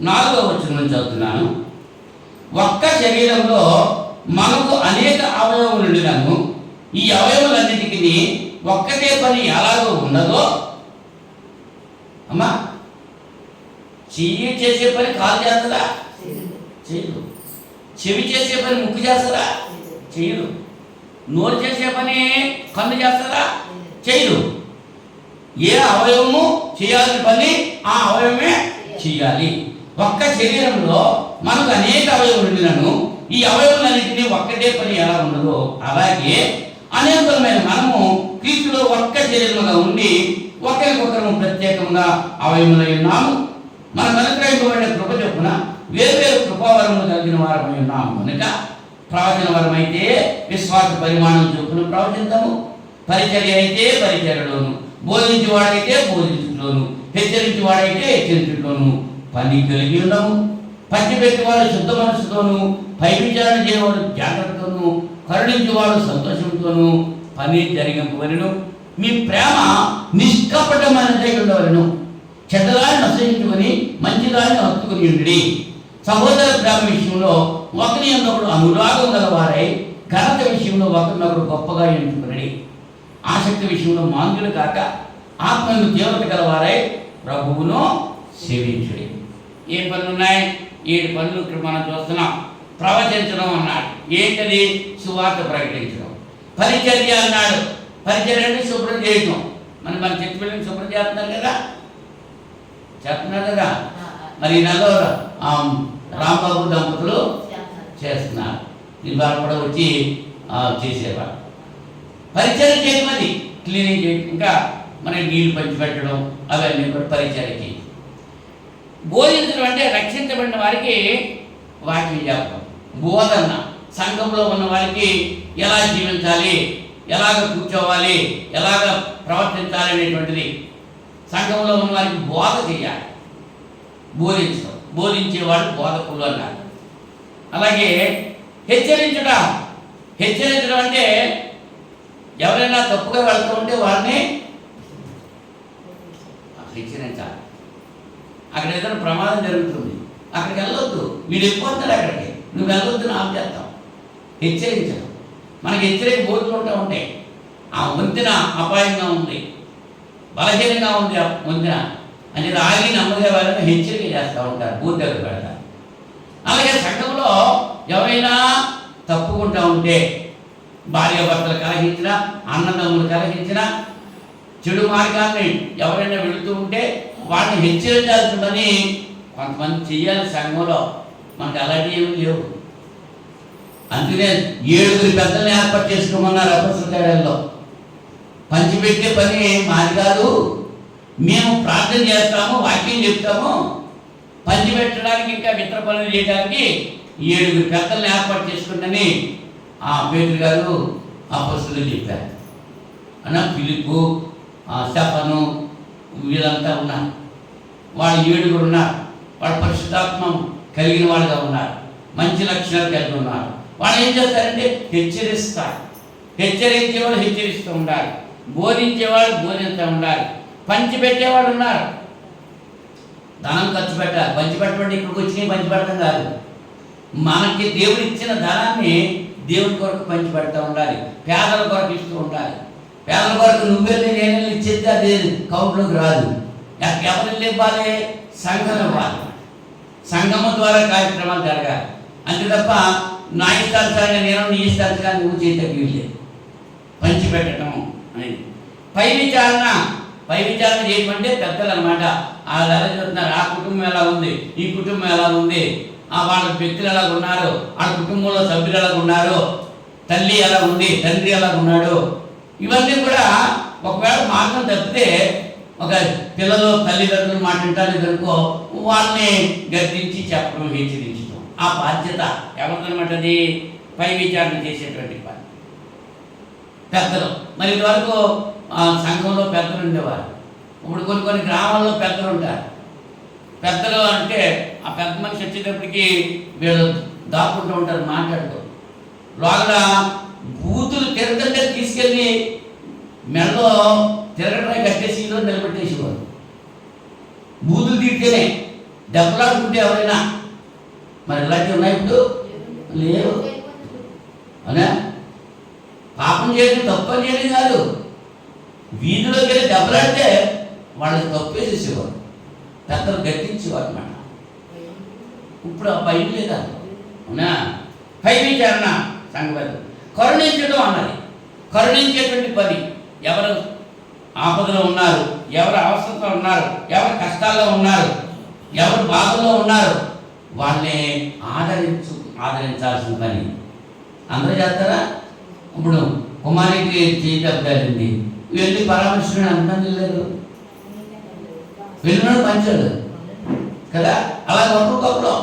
4వ వచనం నుంచి చదువుతున్నాను. ఒక్క శరీరంలో మనకు అనేక అవయవములు ఉండినను ఈ అవయవములన్నిటికీ ఒక్కటే పని ఎలాగో ఉన్నదో, అమ్మా, చెయ్యి చేసే పని కాలు చేస్తుందా? చేయదు. చెవి చేసే పని ముక్కు చేస్తుందా? చేయదు. నోరు చేసే పని కన్ను చేస్తుందా? చేయదు. ఏ అవయవము చేయాల్సిన పని ఆ అవయవమే చేయాలి. ఒక్క శరీరంలో మనకు అనేక అవయవాలు ఉండినను ఈ అవయవాలన్నింటినీ ఒక్కటే పని ఎలా ఉండదో అలాగే అనేకమైన మనము క్రీస్తులో ఒక్క శరీరముగా ఉండి ఒకరికొకరు ప్రత్యేకంగా అవయములై ఉన్నాము. మన అనుగ్రహింపబడిన కృప చొప్పున వేరువేరు కృపావరములు కలిగిన వారమై ఉన్నాము కనుక ప్రవచన వరం అయితే విశ్వాస పరిమాణం చొప్పున ప్రవచించము, పరిచర్య అయితే పరిచర్యలోను, బోధించేవాడైతే బోధించడంలోను, హెచ్చరించేవాడైతే హెచ్చరించడంలోను పని కలిగి ఉన్నాము. పంచిపెట్టేవాడు శుద్ధ మనసుతోను, పై విచారణ చేయవాడు జాగ్రత్తతోను, కరుణించేవాడు సంతోషంతోను పని జరిగింపవలను. మీ ప్రేమ నిష్కపటమైనదై ఉండవలను. చెడ్డదాన్ని అసహించుకొని మంచిదాన్ని హత్తుకుని ఉండి సహోదర ప్రేమ విషయంలో ఒకరి ఒకడు అనురాగం గలవారై ఘనత విషయంలో ఒకరినొకరు గొప్పగా ఎంచుకుని ఆసక్తి విషయంలో మాంద్యులు కాక ఆత్మను తీవ్రత గలవారై ప్రభువును సేవించుడి. ఏ పనులు ఉన్నాయి? 7 పనులు ఇక్కడ మనం చూస్తున్నాం. ప్రవచించడం అన్నాడు. ఏంటది? సువార్త ప్రకటించడం. పరిచర్య అన్నాడు. పరిచర్య అంటే శుభ్రం చేయటం. మన చెట్టు పిల్లల్ని శుభ్రం చేస్తున్నారు కదా, మరి ఈ నెలలో రాంబాబు దంపతులు చేస్తున్నారు. ఇవాళ కూడా వచ్చి చేసేవారు. పరిచర్య చేయడం, అది క్లీనింగ్ చేయడం, ఇంకా మనకి నీళ్ళు పంచిపెట్టడం, అవన్నీ కూడా పరిచర్య చేయడం. బోధించడం అంటే రక్షించబడిన వారికి వాక్యం చెప్పడం. బోధన సంఘంలో ఉన్న వారికి ఎలా జీవించాలి, ఎలాగ కూర్చోవాలి, ఎలాగ ప్రవర్తించాలి అనేటువంటిది సంఘంలో ఉన్న వారికి బోధ చేయాలి. బోధించడం, బోధించేవాడు బోధకులు అన్నారు. అలాగే హెచ్చరించడం అంటే ఎవరైనా తప్పుగా వెళ్తూ ఉంటే వారిని హెచ్చరించాలి. అక్కడ ఏదైనా ప్రమాదం జరుగుతుంది, అక్కడికి వెళ్ళొద్దు, వీడు వెళ్ళిపోతాడు అక్కడికి, నువ్వు వెళ్ళొద్దు ఆపు చేస్తాం. హెచ్చరించడం. మనకి హెచ్చరిక బోర్డులు ఉంటూ ఉంటాయి. ఆ వంతెన అపాయంగా ఉంది, బలహీనంగా ఉంది పొందిన అని ఆగి నమ్మదే వాళ్ళని హెచ్చరిక చేస్తూ ఉంటారు, బూత్ దగ్గర పెడతారు. అలాగే సంఘంలో ఎవరైనా తప్పుకుంటూ ఉంటే, భార్య భర్తలు కలహించినా, అన్నదమ్ములు కలహించినా, చెడు మార్గాన్ని ఎవరైనా వెళుతూ ఉంటే వాడిని హెచ్చరించాల్సిందని కొంతమంది చెయ్యాలి సంఘంలో. మనకు అలాంటివి ఏమి లేవు. అందుకనే 7 పెద్దల్ని ఏర్పాటు చేసుకోమన్నారు అపొస్తలుల కార్యాల్లో. పంచిపెట్టే పని మాది కాదు, మేము ప్రార్థన చేస్తాము, వాక్యం చెప్తాము, పంచిపెట్టడానికి ఇంకా ఇతర పనులు చేయడానికి 7 పెద్దల్ని ఏర్పాటు చేసుకుంటని ఆ పేతురు గారు అపొస్తలులు చెప్పారు. అన్న ఫిలిప్పు, స్టెఫను వీళ్ళంతా ఉన్నారు. వాళ్ళు 7 ఉన్నారు. వాళ్ళు పరిశుద్ధాత్మ కలిగిన వాళ్ళుగా ఉన్నారు, మంచి లక్షణాలు కలిగి ఉన్నారు. వాళ్ళు ఏం చేస్తారంటే హెచ్చరిస్తారు. హెచ్చరించేవాళ్ళు హెచ్చరిస్తూ ఉండాలి, బోధించేవాళ్ళు బోధిస్తూ ఉండాలి. పంచిపెట్టేవాళ్ళు ఉన్నారు. ధనం ఖర్చు పెట్టాలి. పంచిపెట్టండి ఇక్కడికి వచ్చి పంచిపెట్టడం కాదు, మనకి దేవుడు ఇచ్చిన ధనాన్ని దేవుని కొరకు పంచిపెడతా ఉండాలి. పేదల కొరకు ఇస్తూ ఉండాలి. పేదల కొరకు నువ్వెళ్ళి నేను ఇచ్చేది అది కౌంట్లోకి రాదు. ఎవరు ఇవ్వాలి? సంఘం ఇవ్వాలి. సంఘము ద్వారా కార్యక్రమాలు జరగాలి. అంతే తప్ప నా ఇష్టానుసారంగా నేను, నీ ఇష్టానుసారంగా నువ్వు చేయటం లేదు. పంచిపెట్టడం అనేది పై విచారణ చేయమంటే పెద్దలు అనమాట. వాళ్ళు ఎలా చెప్తున్నారు, ఆ కుటుంబం ఎలా ఉంది, ఈ కుటుంబం ఎలా ఉంది, వాళ్ళ వ్యక్తులు ఎలా ఉన్నారు, వాళ్ళ కుటుంబంలో సభ్యులు ఎలా ఉన్నారు, తల్లి ఎలా ఉంది, తండ్రి ఎలా ఉన్నాడు, ఇవన్నీ కూడా ఒకవేళ మార్గం తప్పితే ఒక పిల్లలు తల్లిదండ్రులు మాట వింటారు, వాళ్ళని గర్తించి చెప్పడం, హెచ్చరించడం ఆ బాధ్యత ఎవరిదనమాట. అది పై విచారణ చేసేటువంటి పని పెద్దలు. మరి ఇదివరకు సంఘంలో పెద్దలు ఉండేవారు. ఇప్పుడు కొన్ని గ్రామాల్లో పెద్దలు ఉంటారు. పెద్దలు అంటే ఆ పెద్ద మనిషి వచ్చేటప్పటికి వీళ్ళు దాక్కుంటూ ఉంటారు, మాట్లాడుతూ. లోగడ బూతులు తిరగంటే తీసుకెళ్ళి మెడలో తిరగడమే కట్టేసి ఈలో నిలబెట్టేసేవారు. బూతులు తీర్తేనే దెబ్బలాడుకుంటే ఎవరైనా. మరి ఇలాంటివి ఉన్నాయి ఇప్పుడు? లేవు. అవునా? పాపం చేయడం తప్పని చేయడం కాదు, వీధిలోకి వెళ్ళి దెబ్బలాడితే వాళ్ళకి తప్పేసేసేవారు, పెద్దలు గట్టించేవారు అన్నమాట. ఇప్పుడు ఆ భయం లేదా? అవునా? పై విచారణ సంఘం కరుణించడం అన్నది. కరుణించేటువంటి పని. ఎవరు ఆపదలో ఉన్నారు, ఎవరు అవసరంతో ఉన్నారు, ఎవరు కష్టాల్లో ఉన్నారు, ఎవరు బాధల్లో ఉన్నారు, వాళ్ళని ఆదరించాల్సిన పని అందరూ చేస్తారా? ఇప్పుడు కుమారికి చేయగలిగింది, వెళ్ళి పరామర్శించడం అంతమంది లేదు, వెళ్ళినాడు పంచాడు కదా. అలాగే ఒక్కొక్కప్పుడు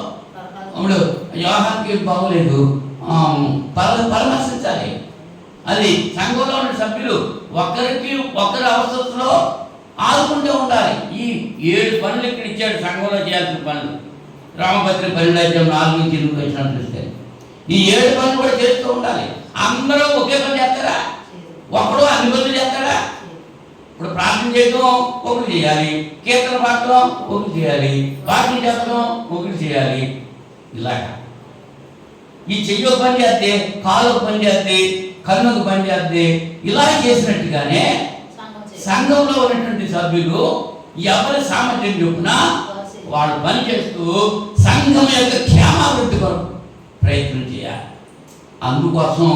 ఇప్పుడు యోహానికి బాగోలేదు, పరామర్శించాలి. అది సంఘంలో ఉన్న సభ్యులు ఒకరి అవసరంలో ఆదుకుంటూ ఉండాలి. ఈ 7 పనులు ఇక్కడ ఇచ్చాడు సంఘంలో చేయాల్సిన పనులు. రామభద్ర 12 అయితే 4 నుంచి 8 వచ్చినట్టు చూస్తే ఈ 7 పనులు కూడా చేస్తూ ఉండాలి. అందరూ ఒకే పని చేస్తారా? ఒకడు అన్ని పనులు చేస్తారా? ఇప్పుడు ప్రార్థన చేయడం ఒకటి చేయాలి, కీర్తన పాడటం ఒకటి చేయాలి, వాక్యం చెప్పడం ఒకటి చేయాలి. ఇలాగా ఈ చెయ్యో పని చేస్తే, కాలు పని చేస్తే, కన్నుకు పని చేస్తే, ఇలా చేసినట్టుగానే సంఘంలో ఉన్నటువంటి సభ్యులు ఎవరి సామర్థ్యం చొప్పున వాళ్ళు పని చేస్తూ సంఘం యొక్క క్షేమాభివృద్ధి కొరకు ప్రయత్నం చేయాలి. అందుకోసం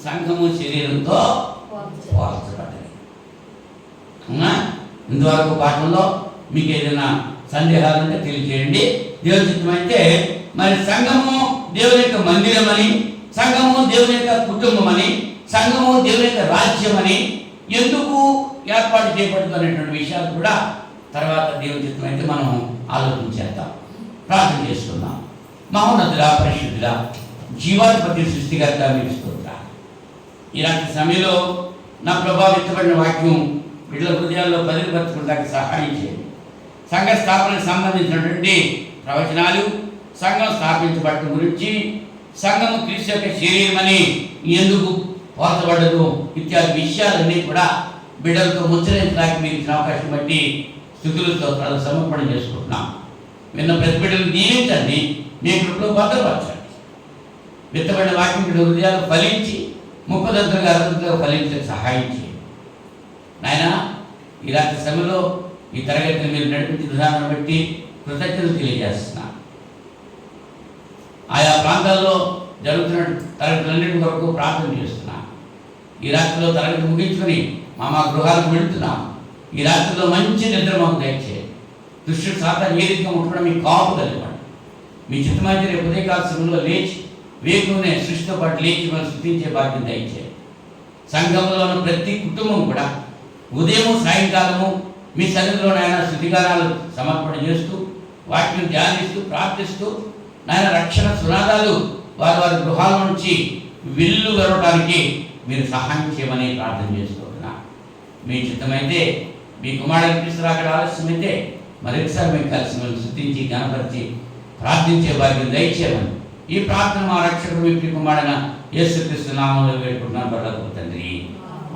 సంఘము శరీరంతో పోల్చబడ్డది. అవునా? ఇంతవరకు పాఠంలో మీకు ఏదైనా సందేహాలు ఉంటే తెలియజేయండి. దేవుని చిత్తమైతే మరి సంఘము దేవుని యొక్క మందిరం అని, సంఘము దేవుని యొక్క కుటుంబం అని, సంఘము దేవుని యొక్క రాజ్యం అని ఎందుకు ఏర్పాటు చేయబడుతున్నటువంటి విషయాలు కూడా తర్వాత దేవుని చిత్తమైతే మనం ఆలోచించేద్దాం, ప్రార్థన చేసుకుందాం. మహోన్నతుడా, పరిశుద్ధుడా, జీవాధిపతి, సృష్టికర్త మీకు స్తోత్రాలు. ఇలాంటి సమయంలో నా ప్రభావితమైన వాక్యం బిడ్డల హృదయాల్లో బదిలిపరచుకోవడానికి సహాయం చేయండి. సంఘ స్థాపనకు సంబంధించినటువంటి ప్రవచనాలు, సంఘం స్థాపించబడటం గురించి, సంఘము క్రీస్తు యొక్క శరీరమని ఎందుకు పోల్చబడదు ఇత్యాది విషయాలన్నీ కూడా బిడ్డలతో ముచ్చరించడానికి మీరు ఇచ్చిన అవకాశం బట్టి స్తుతులు స్తోత్రాలు సమర్పణ చేసుకుంటున్నాం. విన్న ప్రతి బిడ్డలు దీవించండి, మీ కృపలో భద్రపరచండి. విత్తబడిన వాక్యం బిడ్డ హృదయాలు ఫలించి 30 అరవై ఫలించే సహాయం చేయండి. నాయన ఇలాంటి సమయంలో ఈ తరగతిని మీరు నడిపించిన విధానాన్ని బట్టి కృతజ్ఞతలు తెలియజేస్తున్నాను. ఆయా ప్రాంతాల్లో జరుగుతున్న తరగతులన్నింటి వరకు ప్రార్థన చేస్తున్నాను. ఈ రాత్రిలో తరగతి ముగించుకొని మా గృహాలకు వెళుతున్నాం. ఈ రాత్రిలో మంచి నిద్ర మాకు దయచే. దుష్టుడు సాతాను ఏ రీతిగా ముట్టుకోవడం మీ కాపు కలిపండి. మీ చిత్తమైతే రేపు ఉదయకాల సమయంలో లేచి వేగంగానే సృష్టితో పాటు లేచి మనం స్థుతించే భాగ్యం దయచే. సంఘంలో ఉన్న ప్రతి కుటుంబం కూడా ఉదయము సాయంకాలము మీ సన్నిధిలో నాయన స్థుతిగానాలు సమర్పణ చేస్తూ వాటిని ధ్యానిస్తూ ప్రార్థిస్తూ నాయన రక్షణ సునాదాలు వారి వారి గృహాల నుంచి విల్లు గడవడానికి మీరు సహాయం చేయమని ప్రార్థన చేసుకుంటున్నా. మీ చిత్తమైతే మీ కుమారుడిని తీసుకురాకడ ఆలస్యమైతే మరొకసారి మేము కలిసి మేము స్తుతించి గణపరిచి ప్రార్థించే భాగ్యం దయచేయమని ఈ ప్రార్థన మా రక్షకుడు మీ ప్రియ కుమారుడైన యేసుక్రీస్తు నామములో వేడుకుంటున్నాను పరలోకపు తండ్రి.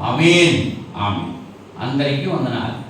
ఆమేన్. ఆమేన్. అందరికీ వందనాలు.